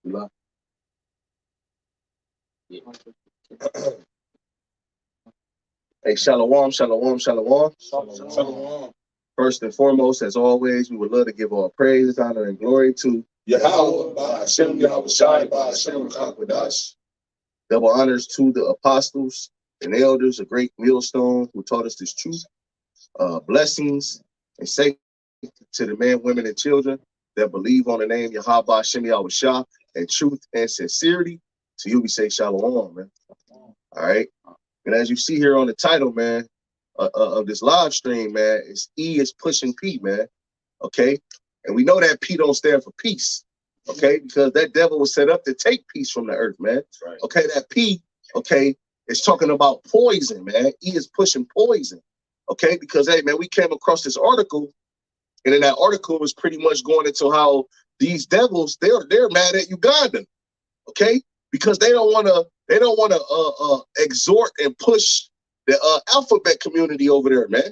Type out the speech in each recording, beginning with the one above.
Hey, shalom, shalom, shalom. Shalom. First and foremost, as always, we would love to give all praise, honor, and glory to YAHAWAH, BAHASHAM, YAHAWASHI, BAHASHAM, HAQADASH. Double honors to the apostles and elders, a great millstone who taught us this truth. Blessings and safety to the men, women, and children that believe on the name Yahawah, BAHASHAM, YAHAWASHI, and truth and sincerity. To you, we say shalom, man. All right. And as you see here on the title, man, of this live stream, man, it's E is pushing P, man. Okay. And we know that P don't stand for peace. Okay. Because that devil was set up to take peace from the earth, man. Right. Okay. That P, okay, is talking about poison, man. E is pushing poison. Okay. Because, hey, man, we came across this article, and in that article was pretty much going into how these devils, they're mad at Uganda. Okay. Because they don't want to exhort and push the alphabet community over there, man.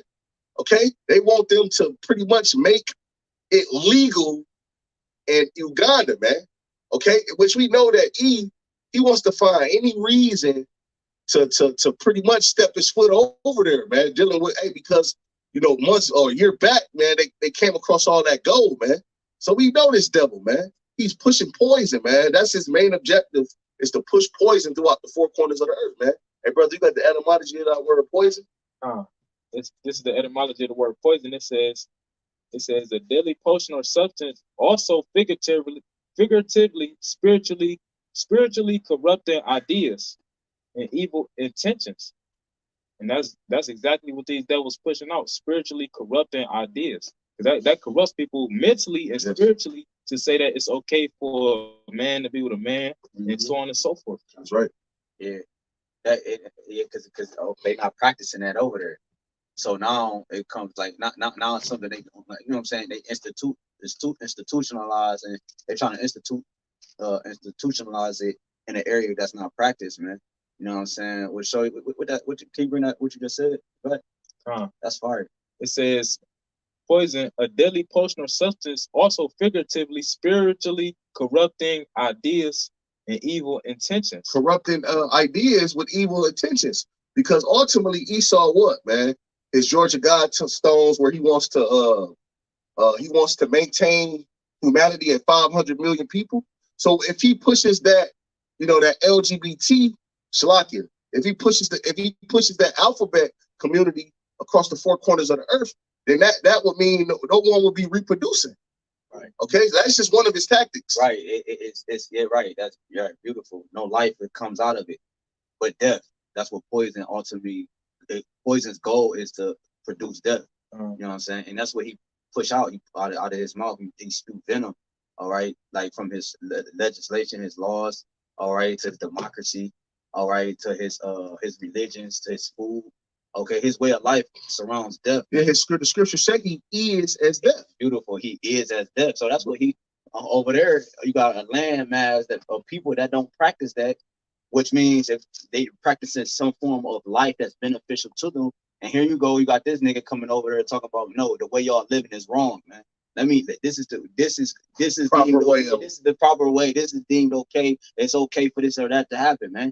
Okay, they want them to pretty much make it legal in Uganda, man. Okay, which we know that he wants to find any reason to pretty much step his foot over there, man. Dealing with, hey, because months or a year back, man, they came across all that gold, man. So we know this devil, man. He's pushing poison, man. That's his main objective, is to push poison throughout the four corners of the earth, man. Hey, brother, you got the etymology of that word poison? This is the etymology of the word poison. It says a deadly potion or substance, also figuratively, spiritually corrupting ideas and evil intentions. And that's exactly what these devils pushing out, spiritually corrupting ideas. That corrupts people mentally and spiritually, to say that it's okay for a man to be with a man, and so on and so forth. That's right. Yeah, because they not practicing that over there. So now it comes like now it's something they, you know what I'm saying, they institutionalize, and they're trying to institutionalize it in an area that's not practiced, man. You know what I'm saying? We'll show you can you bring that what you just said? But that's fire. It says poison, a deadly potion or substance, also figuratively, spiritually corrupting ideas and evil intentions. Corrupting ideas with evil intentions. Because ultimately Esau, what, man? His Georgia Guidestones, where he wants to maintain humanity at 500 million people. So if he pushes that, that LGBT Shalakia, if he pushes that alphabet community across the four corners of the earth, then that would mean no one will be reproducing. Right. Okay, so that's just one of his tactics. Right. It's right. That's beautiful. No life that comes out of it, but death. That's what poison ultimately. Poison's goal is to produce death. You know what I'm saying? And that's what he push out out of his mouth. He spew venom. All right, like from his legislation, his laws. All right, to democracy. All right, to his religions, to his food. Okay, his way of life surrounds death. Yeah, the scripture say he is as death. Beautiful, he is as death. So that's what he over there. You got a landmass of people that don't practice that, which means if they practicing some form of life that's beneficial to them. And here you go, you got this nigga coming over there talking about, no, the way y'all living is wrong, man. This is the proper way. This is the proper way. This is deemed okay. It's okay for this or that to happen, man.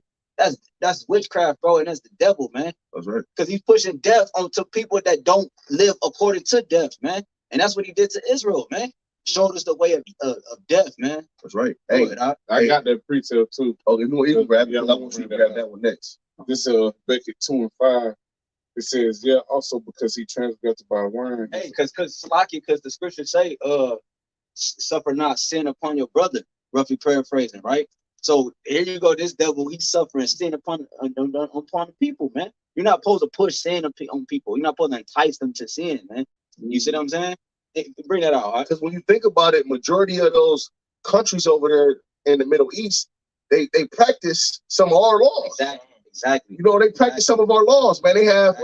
That's witchcraft, bro, and that's the devil, man. That's right. Because he's pushing death onto people that don't live according to death, man. And that's what he did to Israel, man. Showed us the way of death, man. That's right. Hey, I got that precept too. Okay, you can grab it. I want you to grab that one next. This Beckett 2 and 5. It says, also because he transgressed by word. Hey, because the scriptures say, suffer not sin upon your brother, roughly paraphrasing, right? So here you go, this devil, he's suffering sin upon the people, man. You're not supposed to push sin on people. You're not supposed to entice them to sin, man. You see what I'm saying? Bring that out, because when you think about it, majority of those countries over there in the Middle East, they practice some of our laws. Exactly. They practice some of our laws, man. They have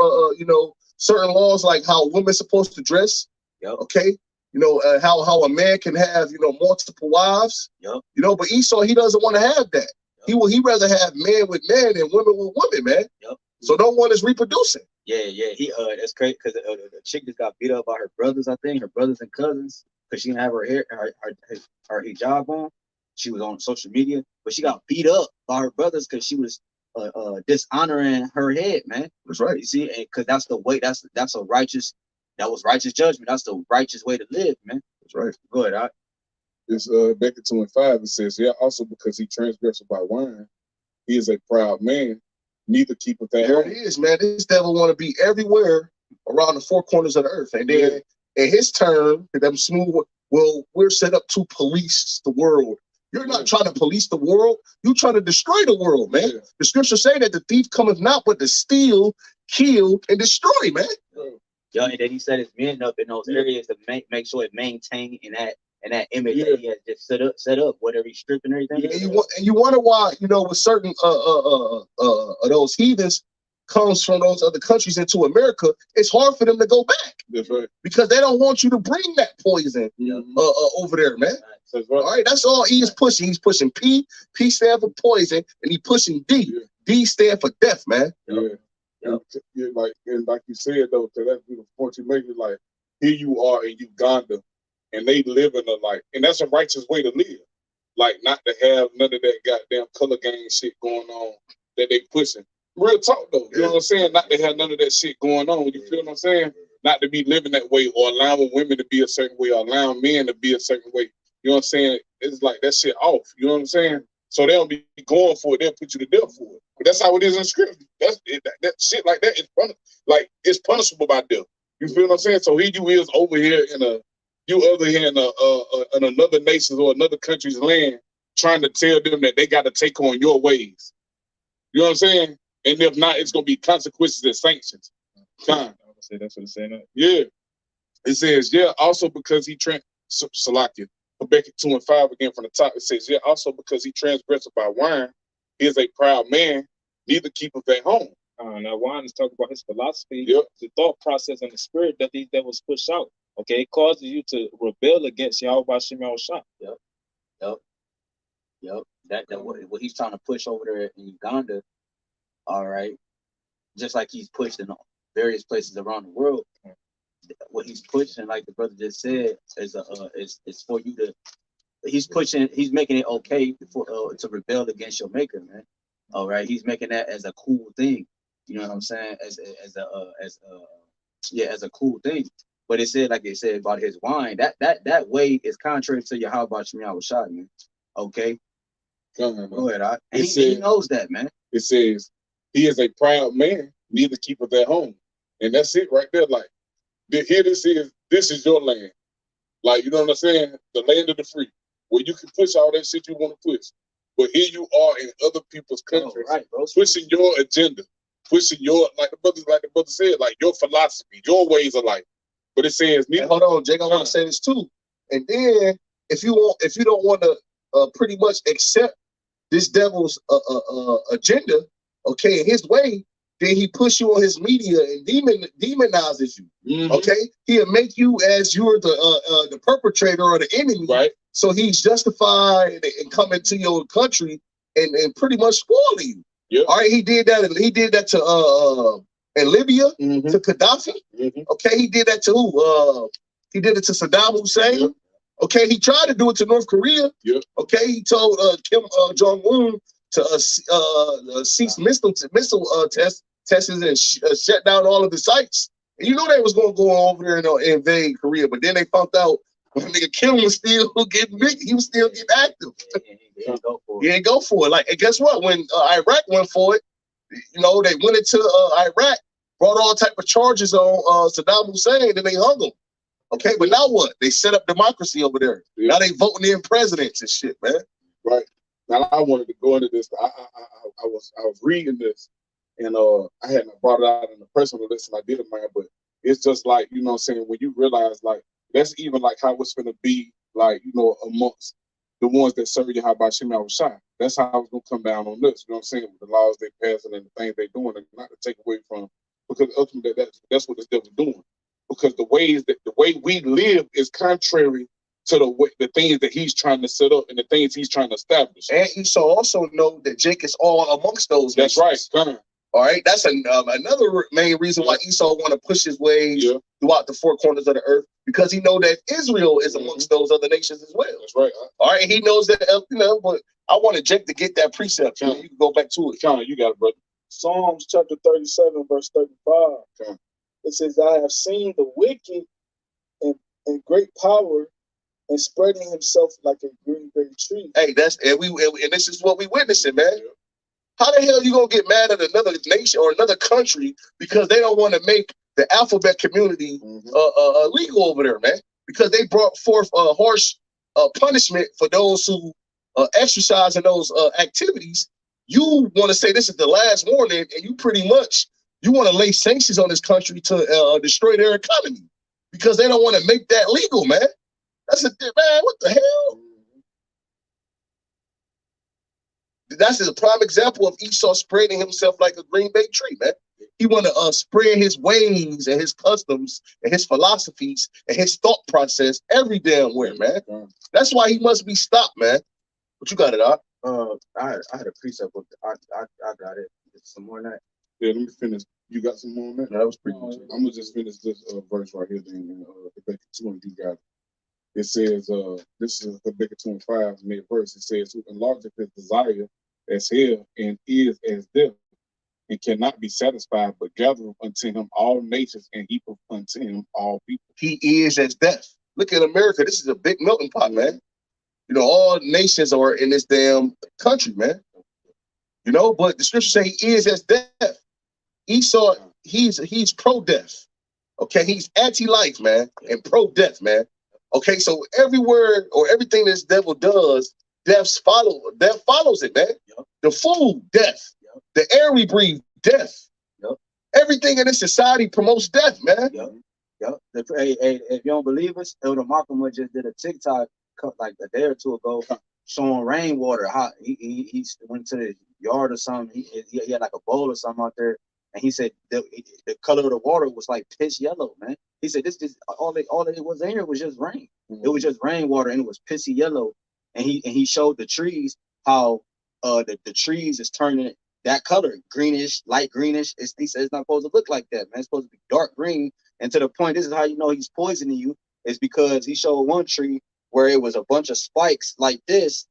certain laws like how women supposed to dress. Yep. Okay. How a man can have multiple wives. Yep. But Esau, he doesn't want to have that. Yep. He rather have men with men and women with women, man. Yep. So no one is reproducing. Yeah. He that's crazy because the chick just got beat up by her brothers, I think, her brothers and cousins, because she didn't have her hijab on. she was on social media, but she got beat up by her brothers because she was dishonoring her head, man. That's right. You see, because that's the way. That was righteous judgment. That's the righteous way to live, man. That's right. Good. It's back in 2:5. It says, yeah, also because he transgressed by wine, he is a proud man, neither keepeth that. There it is, man. This devil want to be everywhere around the four corners of the earth. And then in his term, them smooth, well, we're set up to police the world. You're not trying to police the world. You're trying to destroy the world, man. Yeah. The scriptures say that the thief cometh not but to steal, kill, and destroy, man. Yeah, and then he set his men up in those areas to make sure it maintain in that image that he has just set up, whatever he's stripping and everything. And you wonder why, with certain those heathens comes from those other countries into America, it's hard for them to go back. That's right. Because they don't want you to bring that poison over there, man. That's right. All right, that's all he is pushing. He's pushing P stand for poison, and he pushing D. Yeah. D stand for death, man. Yeah. Yeah, like you said though, to that beautiful point you make, it like here you are in Uganda, and they live in and that's a righteous way to live. Like not to have none of that goddamn color gang shit going on that they pushing. Real talk though, you know what I'm saying? Not to have none of that shit going on. You feel what I'm saying? Not to be living that way or allowing women to be a certain way or allowing men to be a certain way. You know what I'm saying? It's like that shit off. You know what I'm saying? So they don't be going for it. They'll put you to death for it. But that's how it is in scripture. That's it, that shit like that is it's punishable by death. You feel what I'm saying? So here you is over here in another nation's or another country's land, trying to tell them that they got to take on your ways. You know what I'm saying? And if not, it's gonna be consequences and sanctions. I would say that's what it's saying. Yeah. It says, yeah, also because he Salakia. Habakkuk 2:5 again from the top. It says, yeah, also because he transgressed by wine, he is a proud man, neither keepeth at home. Now wine is talking about his philosophy, Yep. the thought process, and the spirit that these devils push out. Okay, it causes you to rebel against YAHWASHI. Yep. That what he's trying to push over there in Uganda. All right, just like he's pushed in various places around the world. What he's pushing, like the brother just said, is for you to. He's making it okay to rebel against your maker, man. All right, he's making that as a cool thing. You know what I'm saying? As a cool thing. But it said, like it said about his wine, that way is contrary to YAHWASHI, man. Okay. Go ahead. He knows that, man. It says he is a proud man, neither keepeth at home. And that's it right there. Like here this is your land. Like, you know what I'm saying? The land of the free. Where you can push all that shit you want to push. But here you are in other people's countries, pushing your agenda, pushing your like the brother said, like your philosophy, your ways of life. But it says, hold on, Jake, I want to say this too. And then if you don't want to pretty much accept this devil's agenda, okay, in his way, then he push you on his media and demonizes you. Mm-hmm. Okay, he'll make you as you're the perpetrator or the enemy. Right. So he's justified in coming to your country and pretty much spoiling you. Yep. All right, he did that to in Libya, mm-hmm. to Gaddafi. Mm-hmm. Okay, he did that to who? He did it to Saddam Hussein. Yep. Okay, he tried to do it to North Korea. Yep. Okay, he told Kim Jong-un to cease missile tests and shut down all of the sites. And you know they was going to go over there and invade Korea, but then they found out when nigga Kim was still getting big, he was still getting active. He didn't go for it. Like, and guess what? When Iraq went for it, they went into Iraq, brought all type of charges on Saddam Hussein, and they hung him. Okay, but now what? They set up democracy over there. Yeah. Now they voting in presidents and shit, man. Right. Now I wanted to go into this. I was reading this, and I hadn't brought it out in the personal list, and I did it, man. But it's just like, you know what I'm saying, when you realize like that's even like how it's gonna be, like, amongst the ones that serve YAHWASHI. That's how it's gonna come down on this. You know what I'm saying? With the laws they passing and the things they doing, and not to take away from, because ultimately that's what this devil's doing. Because the way we live is contrary to the things that he's trying to set up and the things he's trying to establish. And you also know that Jake is all amongst those. That's nations. Right. All right, that's another main reason why Esau want to push his ways throughout the four corners of the earth, because he know that Israel is amongst those other nations as well. That's right. All right, he knows that, but I wanted Jake to get that precept. You can go back to it. John, you got it, brother. Psalms chapter 37, verse 35. It says, I have seen the wicked in great power and spreading himself like a green bay tree. Hey, and this is what we witnessing, man. How the hell you gonna get mad at another nation or another country because they don't want to make the alphabet community legal over there, man? Because they brought forth harsh punishment for those who exercise in those activities. You want to say this is the last warning, and you pretty much you want to lay sanctions on this country to destroy their economy because they don't want to make that legal, man. That's man. What the hell? That's a prime example of Esau spreading himself like a green bay tree, man. He want to spread his ways and his customs and his philosophies and his thought process every damn where, man. That's why he must be stopped, man. What you got it, Doc? I had a precept book. I got it. Some more than that. Yeah, let me finish. You got some more on that? No, that was pretty much. I'm gonna just finish this verse right here. Then Habakkuk 2, and you got it. It says, this is Habakkuk 2:5, mid verse. It says, who enlargeth his desire as hell and is as death, and cannot be satisfied, but gathereth unto him all nations and heapeth unto him all people. He is as death. Look at America. This is a big melting pot, man. You know, all nations are in this damn country, man. You know, but the scripture say he is as death. Esau, he's pro-death. Okay, he's anti-life, man, and pro-death, man. Okay, so every word or everything this devil does, death follows it, man. The food, death. The air we breathe, death. Everything in this society promotes death, man. Hey, if you don't believe us, Elder Malcolm just did a TikTok like a day or two ago showing rainwater. How he went to the yard or something. He had like a bowl or something out there, and he said the color of the water was like pitch yellow, man. He said this all that was in here was just rain. It was just rainwater, and it was pissy yellow. And he showed the trees how the trees is turning that color, greenish, light greenish. He said it's not supposed to look like that, man. It's supposed to be dark green. And to the point, this is how you know he's poisoning you, is because he showed one tree where it was a bunch of spikes like this.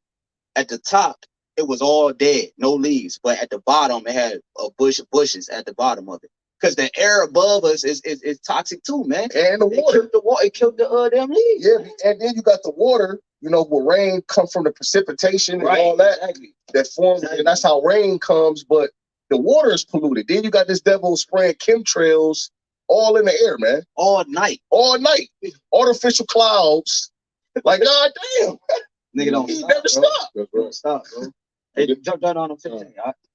At the top, it was all dead, no leaves. But at the bottom, it had a bushes at the bottom of it. Because the air above us is toxic too, man. And the water. It killed the damn leaves. Yeah, and then you got the water, you know, where rain comes from the precipitation and all that. That forms, and that's how rain comes, but the water is polluted. Then you got this devil spraying chemtrails all in the air, man. All night. Artificial clouds. Like, God damn. Nigga don't He stop, never bro. stop. Don't stop, bro. Hey, jump down on him 15.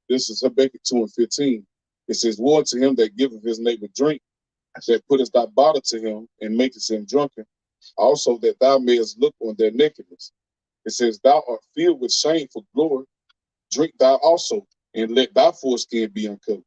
This is Habakkuk 2:15. It says, woe to him that giveth his neighbor drink, that puttest thy bottle to him and makest him drunken, also that thou mayest look on their nakedness. It says, thou art filled with shameful glory, drink thou also, and let thy foreskin be uncovered.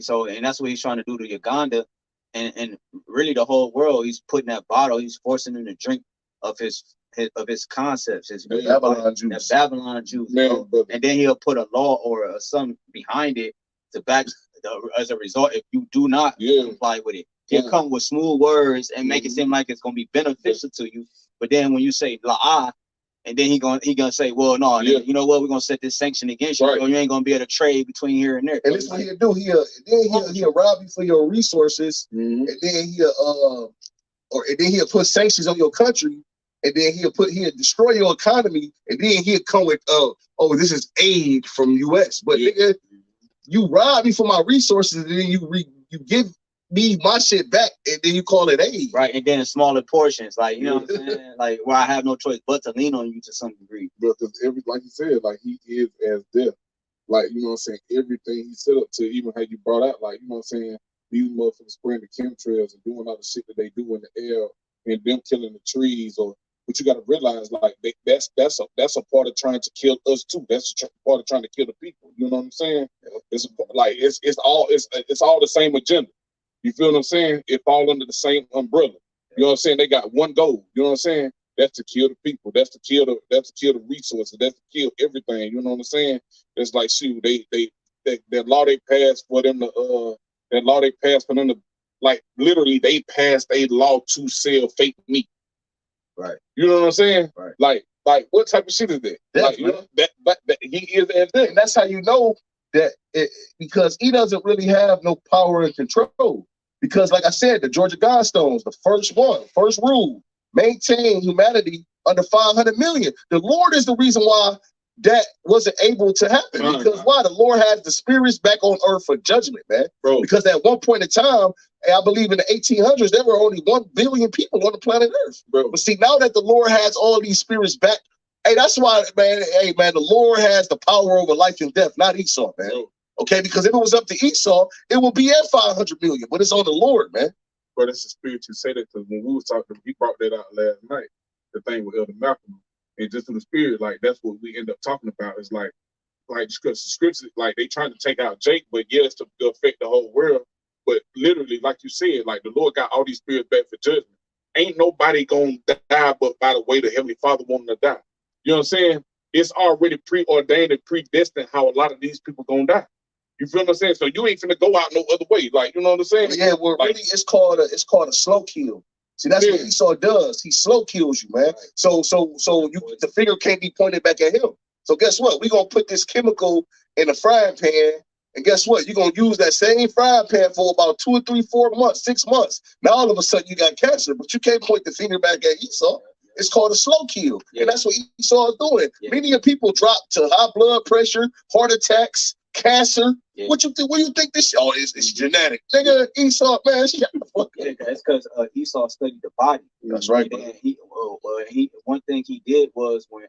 So and that's what he's trying to do to Uganda, and really the whole world. He's putting that bottle, he's forcing them to drink of his concepts, his Babylon juice. That Babylon juice, Man, and then he'll put a law or something behind it to back as a result. If you do not comply with it, he'll come with smooth words and make it seem like it's gonna be beneficial to you. But then when you say la'ah, and then he gonna say, well, no, you know what, we're gonna set this sanction against you, or you ain't gonna be able to trade between here and there. And this is what he'll do. He'll rob you for your resources, and then he'll put sanctions on your country, and then he'll destroy your economy, and then he'll come with this is aid from US. But nigga, you rob me for my resources, and then you give me my shit back, and then you call it aid. Right, and then in smaller portions, like, you know what I'm saying? Like, where I have no choice but to lean on you to some degree. Because like you said, like, he is as death. Like, you know what I'm saying? Everything he set up to, even how you brought out, like, you know what I'm saying? These motherfuckers spraying the chemtrails and doing all the shit that they do in the air, and them killing the trees. But you got to realize, like, that's a part of trying to kill us too. That's a part of trying to kill the people. You know what I'm saying? It's all the same agenda. You feel what I'm saying? It fall under the same umbrella. You know what I'm saying? They got one goal. You know what I'm saying? That's to kill the people. That's to kill the resources. That's to kill everything. You know what I'm saying? It's like, shoot, they that law they passed for them to like literally they passed a law to sell fake meat. Right. You know what I'm saying? Right. Like what type of shit is that? Like, you know, that he is that, and that's how you know that because he doesn't really have no power and control. Because like I said, the Georgia Guidestones, the first rule, maintain humanity under 500 million. The Lord is the reason why that wasn't able to happen. Because why? The Lord has the spirits back on earth for judgment, man. Bro. Because at one point in time, I believe in the 1800s, there were only 1 billion people on the planet Earth. Bro. But see, now that the Lord has all these spirits back, hey, that's why, man, the Lord has the power over life and death, not Esau, man. Bro. Okay, because if it was up to Esau, it would be at 500 million, but it's on the Lord, man. But it's the spirit you say that, because when we was talking, he brought that out last night, the thing with Elder Malcolm. And just through the spirit, like that's what we end up talking about. Is like scriptures, like they trying to take out Jake, but yes, to affect the whole world. But literally, like you said, like the Lord got all these spirits back for judgment. Ain't nobody gonna die but by the way the Heavenly Father wanted to die. You know what I'm saying? It's already preordained and predestined how a lot of these people gonna die. You feel what I'm saying? So you ain't finna go out no other way. Like, you know what I'm saying? Yeah, well, like, really, it's called a slow kill. See, that's what Esau does. He slow kills you, man. Right. So the finger can't be pointed back at him. So guess what? We're gonna put this chemical in a frying pan, and guess what? You're gonna use that same frying pan for about 2 or 3, 4 months, 6 months. Now all of a sudden you got cancer, but you can't point the finger back at Esau. It's called a slow kill, and that's what Esau is doing. Many of people drop to high blood pressure, heart attacks, cancer. What you think? What do you think this? Oh, it's genetic, nigga. Esau, man, shut the fuck up. That's because Esau studied the body. That's right. And he one thing he did was when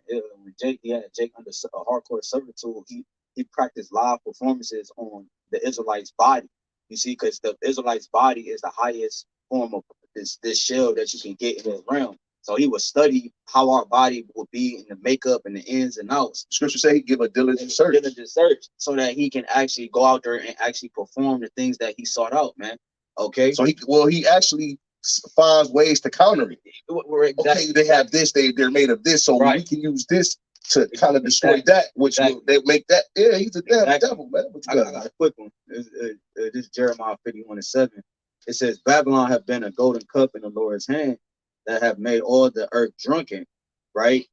Jake had Jake under a hardcore servitude, he practiced live performances on the Israelites' body. You see, because the Israelites' body is the highest form of this shell that you can get in this realm. So he would study how our body would be in the makeup and the ins and outs. Scripture say he give a diligent search. So that he can actually go out there and actually perform the things that he sought out, man. Okay. So he actually finds ways to counter it. Exactly. Okay, they have this, they're made of this, so we can use this to kind of destroy that, which will they make that. Yeah, he's a damn devil, man. I got a quick one. This is Jeremiah 51:7. It says, Babylon have been a golden cup in the Lord's hand, that have made all the earth drunken, right?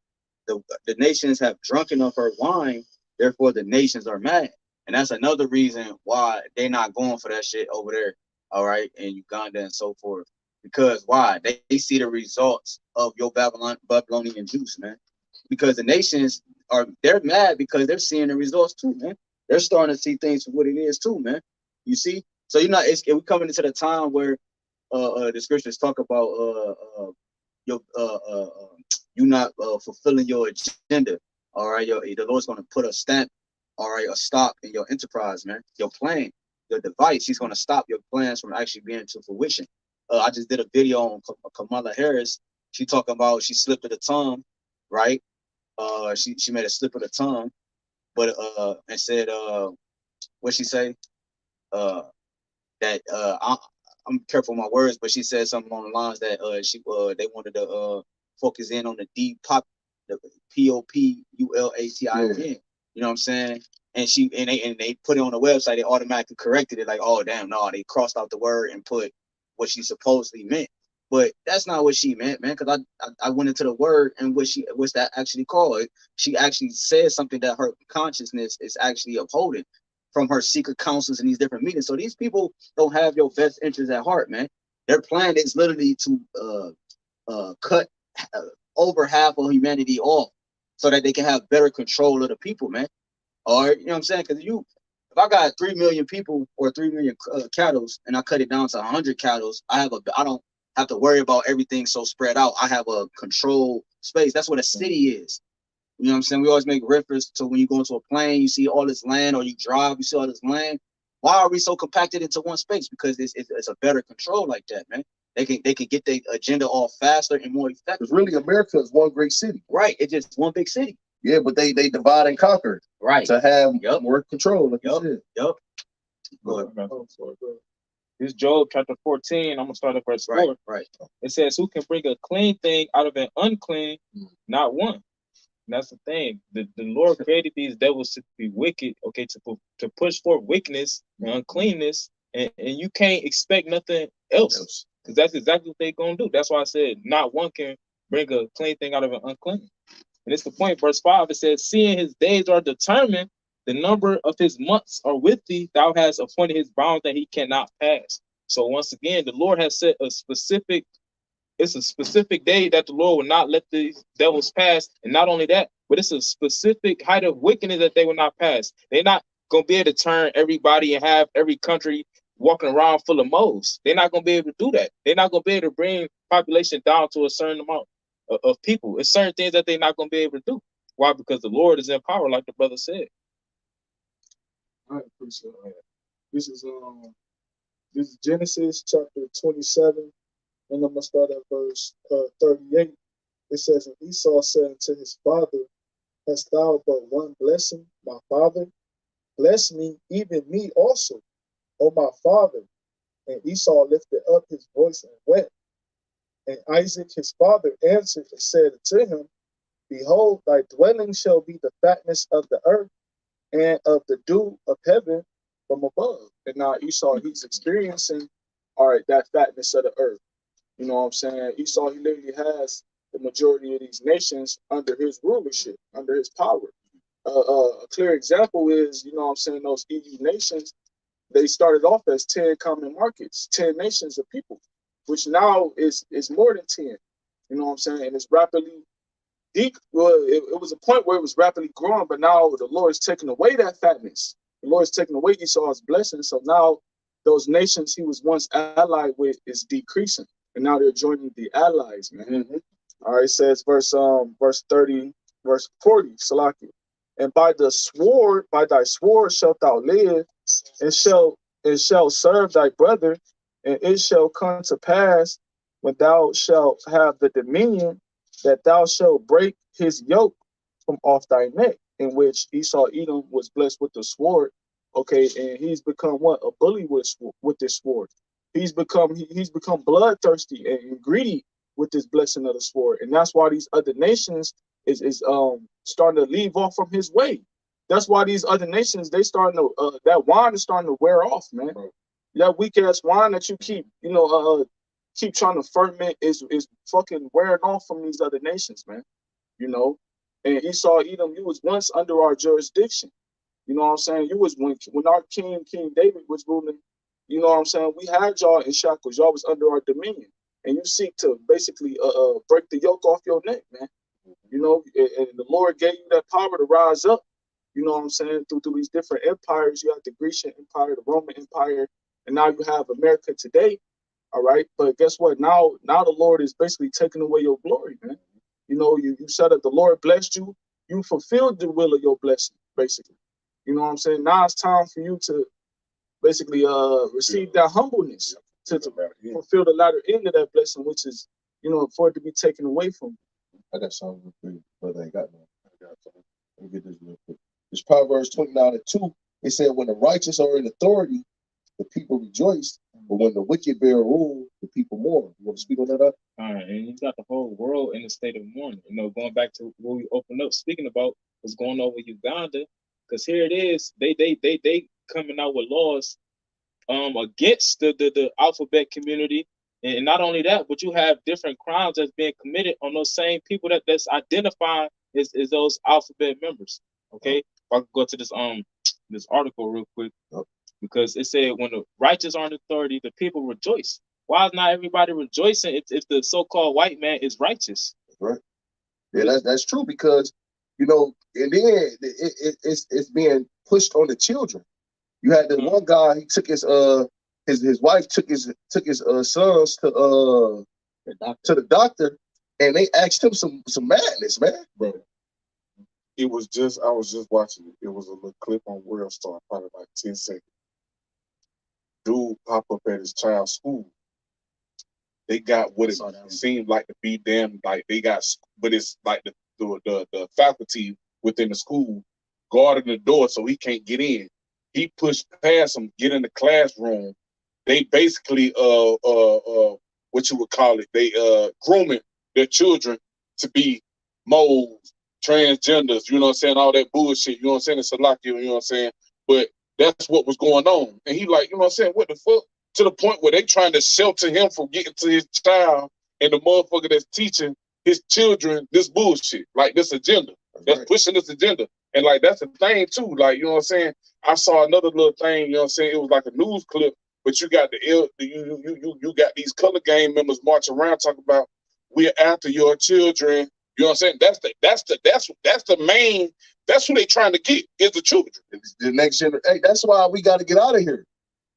The nations have drunken of her wine, therefore the nations are mad. And that's another reason why they're not going for that shit over there, all right, in Uganda and so forth. Because why? They see the results of your Babylonian juice, man. Because the nations they're mad because they're seeing the results too, man. They're starting to see things for what it is too, man. You see? So we're coming into the time where the scriptures talk about you not fulfilling your agenda. All right, the Lord's going to put a stamp, all right, a stop in your enterprise, man. Your plan, your device. He's going to stop your plans from actually being to fruition. I just did a video on Kamala Harris. She talking about she slipped of the tongue, right? She made a slip of the tongue, but and said what she say? That I'm careful with my words, but she said something on the lines that they wanted to focus in on the the POPULATIN. You know what I'm saying? And they put it on the website. They automatically corrected it, like, oh damn, no, they crossed out the word and put what she supposedly meant. But that's not what she meant, man. Because I went into the word and what's that actually called? She actually said something that her consciousness is actually upholding from her secret councils and these different meetings. So these people don't have your best interests at heart, man. Their plan is literally to cut over half of humanity off so that they can have better control of the people, man. Or you know what I'm saying? Because if I got 3 million people or 3 million cattle and I cut it down to 100 cattle, I don't have to worry about everything so spread out. I have a control space. That's what a city is. You know what I'm saying? We always make reference to when you go into a plane, you see all this land, or you drive, you see all this land. Why are we so compacted into one space? Because it's a better control like that, man. They can get their agenda off faster and more effective. Because really, America is one great city. Right. It's just one big city. Yeah, but they divide and conquer. Right. To have more control. Like you said. Yep. This Job chapter 14. I'm gonna start at verse 4. Right. It says, "Who can bring a clean thing out of an unclean? Not one. And that's the thing. The Lord created these devils to be wicked, okay, to push forth wickedness and uncleanness, and you can't expect nothing else, because that's exactly what they're gonna do. That's why I said not one can bring a clean thing out of an unclean. And it's the point, verse 5, it says, seeing his days are determined, the number of his months are with thee, thou hast appointed his bounds that he cannot pass. So once again, the Lord has set a specific day that the Lord will not let these devils pass. And not only that, but it's a specific height of wickedness that they will not pass. They're not going to be able to turn everybody and have every country walking around full of moles. They're not going to be able to do that. They're not going to be able to bring population down to a certain amount of people. It's certain things that they're not going to be able to do. Why? Because the Lord is in power, like the brother said. I appreciate that. This is Genesis chapter 27, and I'm gonna start at verse 38. It says, and Esau said unto his father, hast thou but one blessing, my father? Bless me, even me also, O my father. And Esau lifted up his voice and wept. And Isaac his father answered and said unto him, behold, thy dwelling shall be the fatness of the earth, and of the dew of heaven from above. And now Esau, he's experiencing, all right, that fatness of the earth. You know what I'm saying? Esau, he literally has the majority of these nations under his rulership, under his power. A clear example is, you know what I'm saying, those EU nations, they started off as 10 common markets, 10 nations of people, which now is more than 10. You know what I'm saying? And it's rapidly well, it was a point where it was rapidly growing, but now the Lord is taking away that fatness. The Lord is taking away Esau's blessings. So now those nations he was once allied with is decreasing, and now they're joining the allies, man. Mm-hmm. All right, it says verse 30, verse 40, Salaki. And by thy sword shalt thou live, and shall serve thy brother, and it shall come to pass when thou shalt have the dominion that thou shalt break his yoke from off thy neck, in which Esau Edom was blessed with the sword. Okay, and he's become what? A bully with this sword. He's become bloodthirsty and greedy with this blessing of the sword, and that's why these other nations is starting to leave off from his way. That's why these other nations, they starting to that wine is starting to wear off, man. Bro. That weak ass wine that you keep, keep trying to ferment is fucking wearing off from these other nations, man. You know, and Esau Edom, you was once under our jurisdiction. You know what I'm saying? You was when our King David was ruling. You know what I'm saying? We had y'all in shackles. Y'all was under our dominion, and you seek to basically break the yoke off your neck, man. You know, and the Lord gave you that power to rise up. You know what I'm saying? Through these different empires, you have the Grecian Empire, the Roman Empire, and now you have America today. All right, but guess what? Now the Lord is basically taking away your glory, man. You know, you said that the Lord blessed you. You fulfilled the will of your blessing, basically. You know what I'm saying? Now it's time for you to basically receive that humbleness to fulfill the latter end of that blessing, which is, for it to be taken away from you. I got something real quick, but I ain't got none. I got something. Let me get this real quick. It's Proverbs 29:2. It said, when the righteous are in authority, the people rejoice, but when the wicked bear rule, the people mourn. You want to speak on that? All right, and you got the whole world in a state of mourning. You know, going back to what we opened up, speaking about what's going on with Uganda, because here it is, they coming out with laws against the alphabet community, and not only that, but you have different crimes that's being committed on those same people that's identifying as those alphabet members. Okay, if I can go to this article real quick. Because it said when the righteous are in authority, the people rejoice. Why is not everybody rejoicing if the so-called white man is righteous? Right. Yeah, that's true, because and then it's being pushed on the children. You had the one guy, he took his wife took his sons to the doctor, and they asked him some madness, man. Bro. I was just watching it. It was a little clip on World Star, probably like 10 seconds. Dude pop up at his child's school. They got what it seemed like to be them, like they got, but it's like the faculty within the school guarding the door so he can't get in. He pushed past him, get in the classroom. They basically what you would call it, they grooming their children to be moles, transgenders, you know what I'm saying, all that bullshit, you know what I'm saying, it's a lot, you know what I'm saying, but that's what was going on. And he like, you know what I'm saying, what the fuck? To the point where they trying to shelter him from getting to his child, and the motherfucker that's teaching his children this bullshit, like this agenda, that's pushing this agenda. And like, that's the thing too, like, you know what I'm saying, I saw another little thing, you know what I'm saying, it was like a news clip, but you got you got these color gang members marching around talking about, we're after your children. You know what I'm saying? That's the main. That's who they trying to get, is the children. The next generation. Hey, that's why we got to get out of here.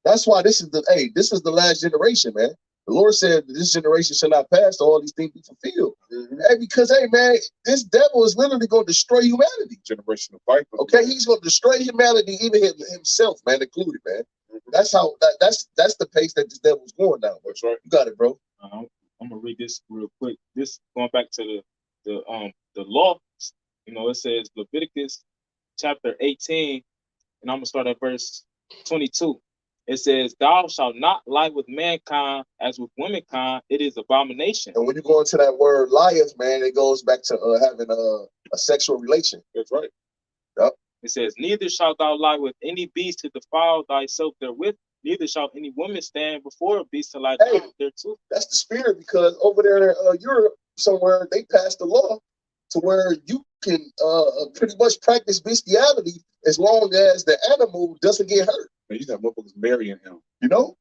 That's why this is the last generation, man. The Lord said this generation shall not pass to all these things be fulfilled. Hey, because hey, man, this devil is literally going to destroy humanity. Generation of vipers. Okay, he's going to destroy humanity, even himself, man, included, man. That's how. That's the pace that this devil's going now. That's right. You got it, bro. I'm gonna read this real quick. This going back to the law. You know, it says Leviticus chapter 18, and I'm gonna start at verse 22. It says, "Thou shalt not lie with mankind as with womankind; it is abomination." And when you go into that word liars, man, it goes back to having a sexual relation. That's right. Yep. It says, "Neither shalt thou lie with any beast to defile thyself therewith, neither shall any woman stand before a beast to lie down thereto." That's the spirit, because over there in Europe somewhere, they passed a law to where you can pretty much practice bestiality as long as the animal doesn't get hurt. Man, you got motherfuckers marrying him. You know,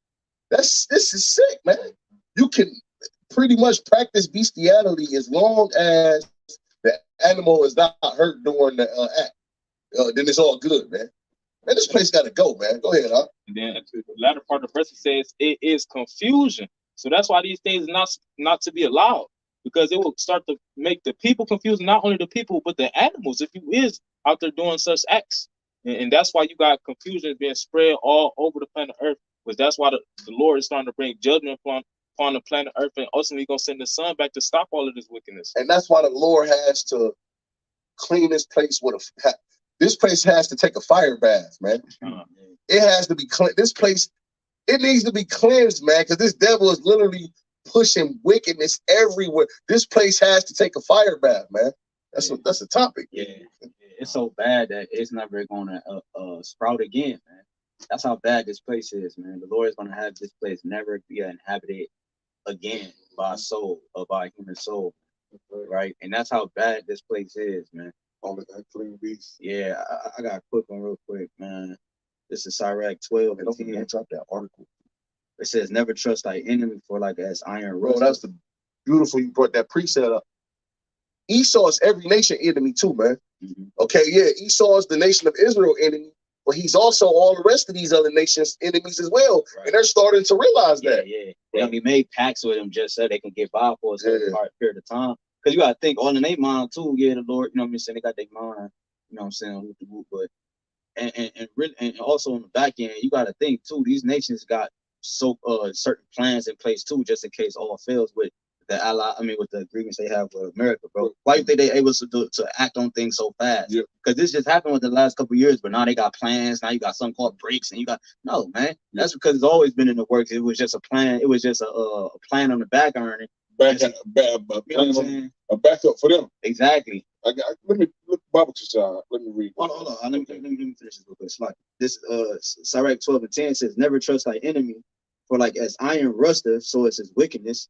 this is sick, man. You can pretty much practice bestiality as long as the animal is not hurt during the act. Then it's all good, man. Man, this place got to go, man. Go ahead, huh? And then the latter part of the verse says, "It is confusion." So that's why these things are not to be allowed, because it will start to make the people confused, not only the people, but the animals, if you is out there doing such acts. And that's why you got confusion being spread all over the planet Earth, because that's why the Lord is starting to bring judgment upon the planet Earth, and ultimately going to send the sun back to stop all of this wickedness. And that's why the Lord has to clean this place with this place has to take a fire bath, man. It has to be clean. This place, it needs to be cleansed, man, because this devil is literally pushing wickedness everywhere. This place has to take a fire bath, man. That's a topic. Yeah, it's so bad that it's never gonna sprout again, man. That's how bad this place is, man. The Lord is gonna have this place never be inhabited again by a soul or by a human soul, right? And that's how bad this place is, man. Only that clean beast. Yeah, I got a quick one real quick, man. This is Sirach 12 and 10. Drop that article. It says, "Never trust thy enemy, for like as iron Bro, rust." that's the beautiful you brought that precept up. Esau is every nation enemy too, man. Okay, yeah, Esau is the nation of Israel enemy, but he's also all the rest of these other nations enemies as well. Right. And they're starting to realize that. Yeah. They only made pacts with him just so they can get by for a certain period of time. Because you got to think, all in their mind too, yeah, the Lord, you know what I'm saying, they got their mind, you know what I'm saying, but and also on the back end, you got to think too, these nations got certain plans in place too, just in case all fails with with the agreements they have with America, bro. Why do you think they able to act on things so fast? Because this just happened within the last couple of years, but now they got plans. Now you got something called BRICS, and you got man. That's because it's always been in the works. It was just a plan. It was just a plan on the back earning. A backup for them. Exactly. Let me look Bible to let me read. Hold on. Let me finish this real quick. It's like this Sirach 12 and 10 says, "Never trust thy enemy, for like as iron rusteth, so is his wickedness."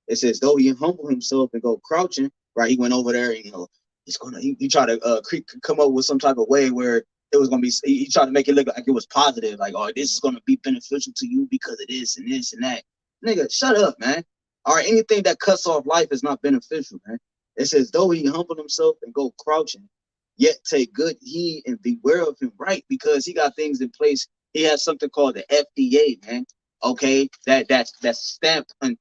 It says, "Though he humble himself and go crouching," right? He went over there, you know, he tried to come up with some type of way where it was gonna be. He tried to make it look like it was positive, like, "Oh, this is gonna be beneficial to you because of this and this and that." Nigga, shut up, man. All right, anything that cuts off life is not beneficial, man. It says, "Though he humble himself and go crouching, yet take good heed and beware of him," right? Because he got things in place. He has something called the FDA, man. Okay, that's stamped on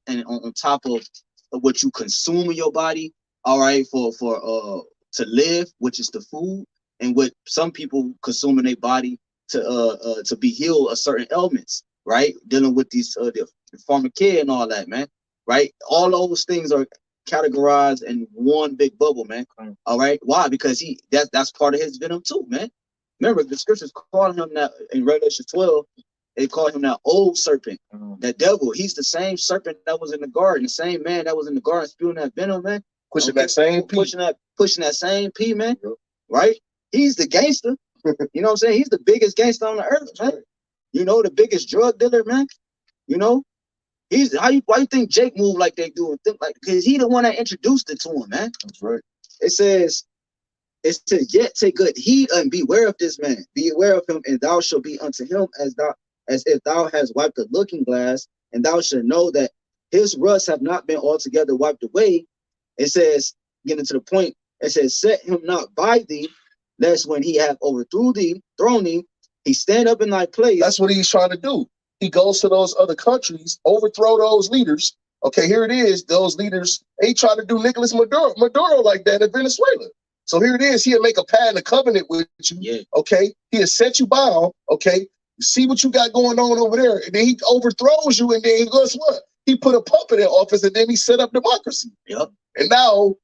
top of what you consume in your body. All right, for to live, which is the food, and what some people consume in their body to be healed of certain ailments. Right, dealing with these the pharmacare and all that, man. Right, all those things are categorized in one big bubble, man. All right, why? Because that's part of his venom too, man. Remember, the scriptures calling him that in Revelation 12. They call him that old serpent, that devil. He's the same serpent that was in the garden, the same man that was in the garden spewing that venom, man. Pushing that same P. Pushing that same P, man. Yep. Right? He's the gangster. You know what I'm saying? He's the biggest gangster on the earth, man. Right. You know, the biggest drug dealer, man. You know, why you think Jake moved like they do and think like, because he the one that introduced it to him, man. That's right. It says, yet take good heed and beware of this man. Be aware of him, and thou shalt be unto him as if thou hast wiped the looking glass, and thou shalt know that his rusts have not been altogether wiped away. It says, getting to the point, it says, set him not by thee, lest when he have thrown thee, he stand up in thy place. That's what he's trying to do. He goes to those other countries, overthrow those leaders. Okay, here it is. Those leaders, they try to do Nicolas Maduro like that in Venezuela. So here it is. He'll make a patent, a covenant with you. Yeah. Okay, he'll set you bound. Okay, see what you got going on over there, and then he overthrows you, and then guess what? He put a puppet in office, and then he set up democracy. Yep. And now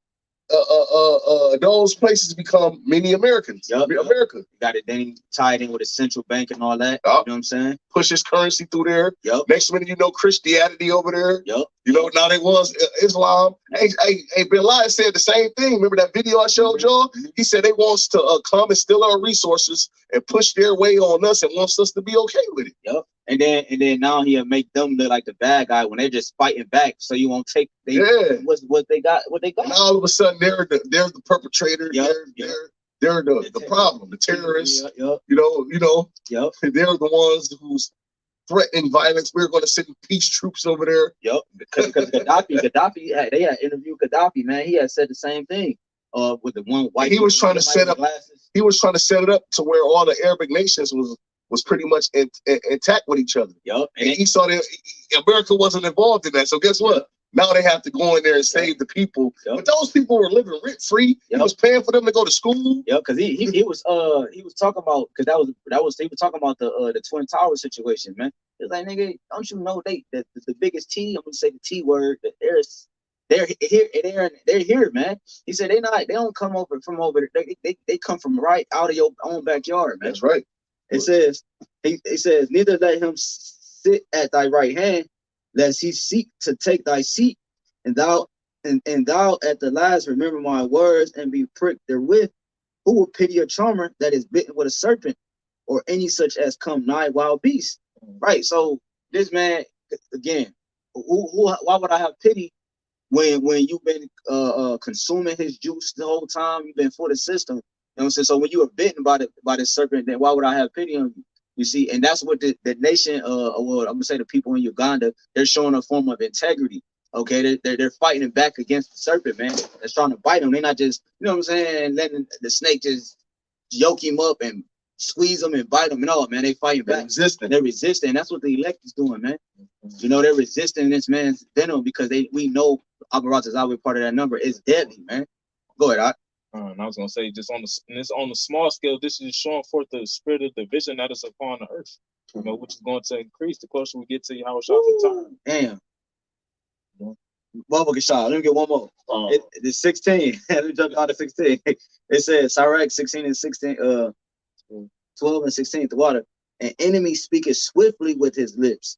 those places become mini Americans. Yep. America. Got it then tied in with a central bank and all that. Yep. You know what I'm saying? Pushes currency through there. Yep. Next minute, you know, Christianity over there. Yep. You know, now they was Islam. Hey, Bin Laden said the same thing. Remember that video I showed y'all? He said they wants to come and steal our resources and push their way on us and wants us to be okay with it. Yep. And then now he'll make them look like the bad guy when they're just fighting back, so you won't take what they got. And all of a sudden they're the perpetrator. Yep. They're the problem, the terrorists. Yep. You know. Yep. They're the ones who's threatening violence. We're going to send peace troops over there. Yep. Because Gaddafi, they had interviewed Gaddafi, man. He had said the same thing. With the one white. He was trying to set up. He was trying to set it up to where all the Arabic nations was pretty much intact with each other. Yep. And he saw that America wasn't involved in that. So guess what? Now they have to go in there and save the people. Yep. But those people were living rent free. Yep. He was paying for them to go to school. Yep, because he was talking about, because he was talking about the Twin Towers situation, man. It's like, nigga, don't you know the biggest T, I'm gonna say the T word, that they're here, man. He said they don't come over from over there. They come from right out of your own backyard, man. That's right. It says, he says, neither let him sit at thy right hand, lest he seek to take thy seat, and thou at the last remember my words and be pricked therewith. Who will pity a charmer that is bitten with a serpent, or any such as come nigh wild beast? Right. So this man, again, why would I have pity when you've been consuming his juice the whole time? You've been for the system. You know what I'm saying? So when you were bitten by the serpent, then why would I have pity on you? You see, and that's what the nation, well, I'm gonna say the people in Uganda, they're showing a form of integrity. Okay, they're fighting back against the serpent, man. They're trying to bite him. They're not just, you know what I'm saying, letting the snake just yoke him up and squeeze him and bite him and all, man. They fighting back. They're resisting. That's what the elect is doing, man. You know, they're resisting this man's venom because we know AHBANAWA part of that number is deadly, man. Go ahead, Doc. And I was gonna say, just on the small scale, this is showing forth the spirit of division that is upon the earth. You know, which is going to increase the closer we get to YAHAWASHI's return. Damn. Motherfucking shot. Let me get one more. It's 16. Let me jump out to 16. It says Sirach 16 and 16, 12 and 16, the water. An enemy speaketh swiftly with his lips,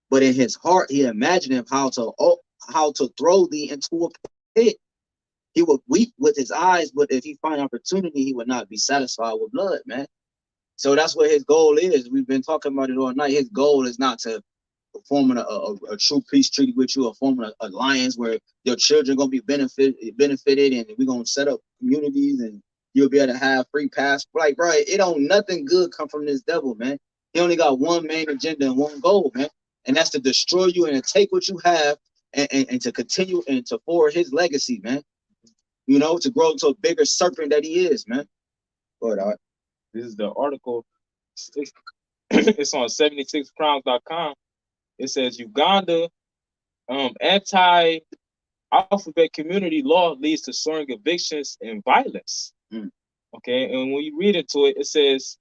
but in his heart he imagineth how to throw thee into a pit. He will weep with his eyes, but if he find opportunity, he will not be satisfied with blood, man. So that's what his goal is. We've been talking about it all night. His goal is not to form a true peace treaty with you, or form an alliance where your children going to be benefited, and we're going to set up communities and you'll be able to have free pass. Like, bro, it don't nothing good come from this devil, man. He only got one main agenda and one goal, man. And that's to destroy you and to take what you have and to continue and to forward his legacy, man. You know, to grow into a bigger serpent that he is, man. Go ahead, This is the article. It's on 76crowns.com. It says Uganda anti-alphabet community law leads to soaring evictions and violence. Okay, and when you read into it, it says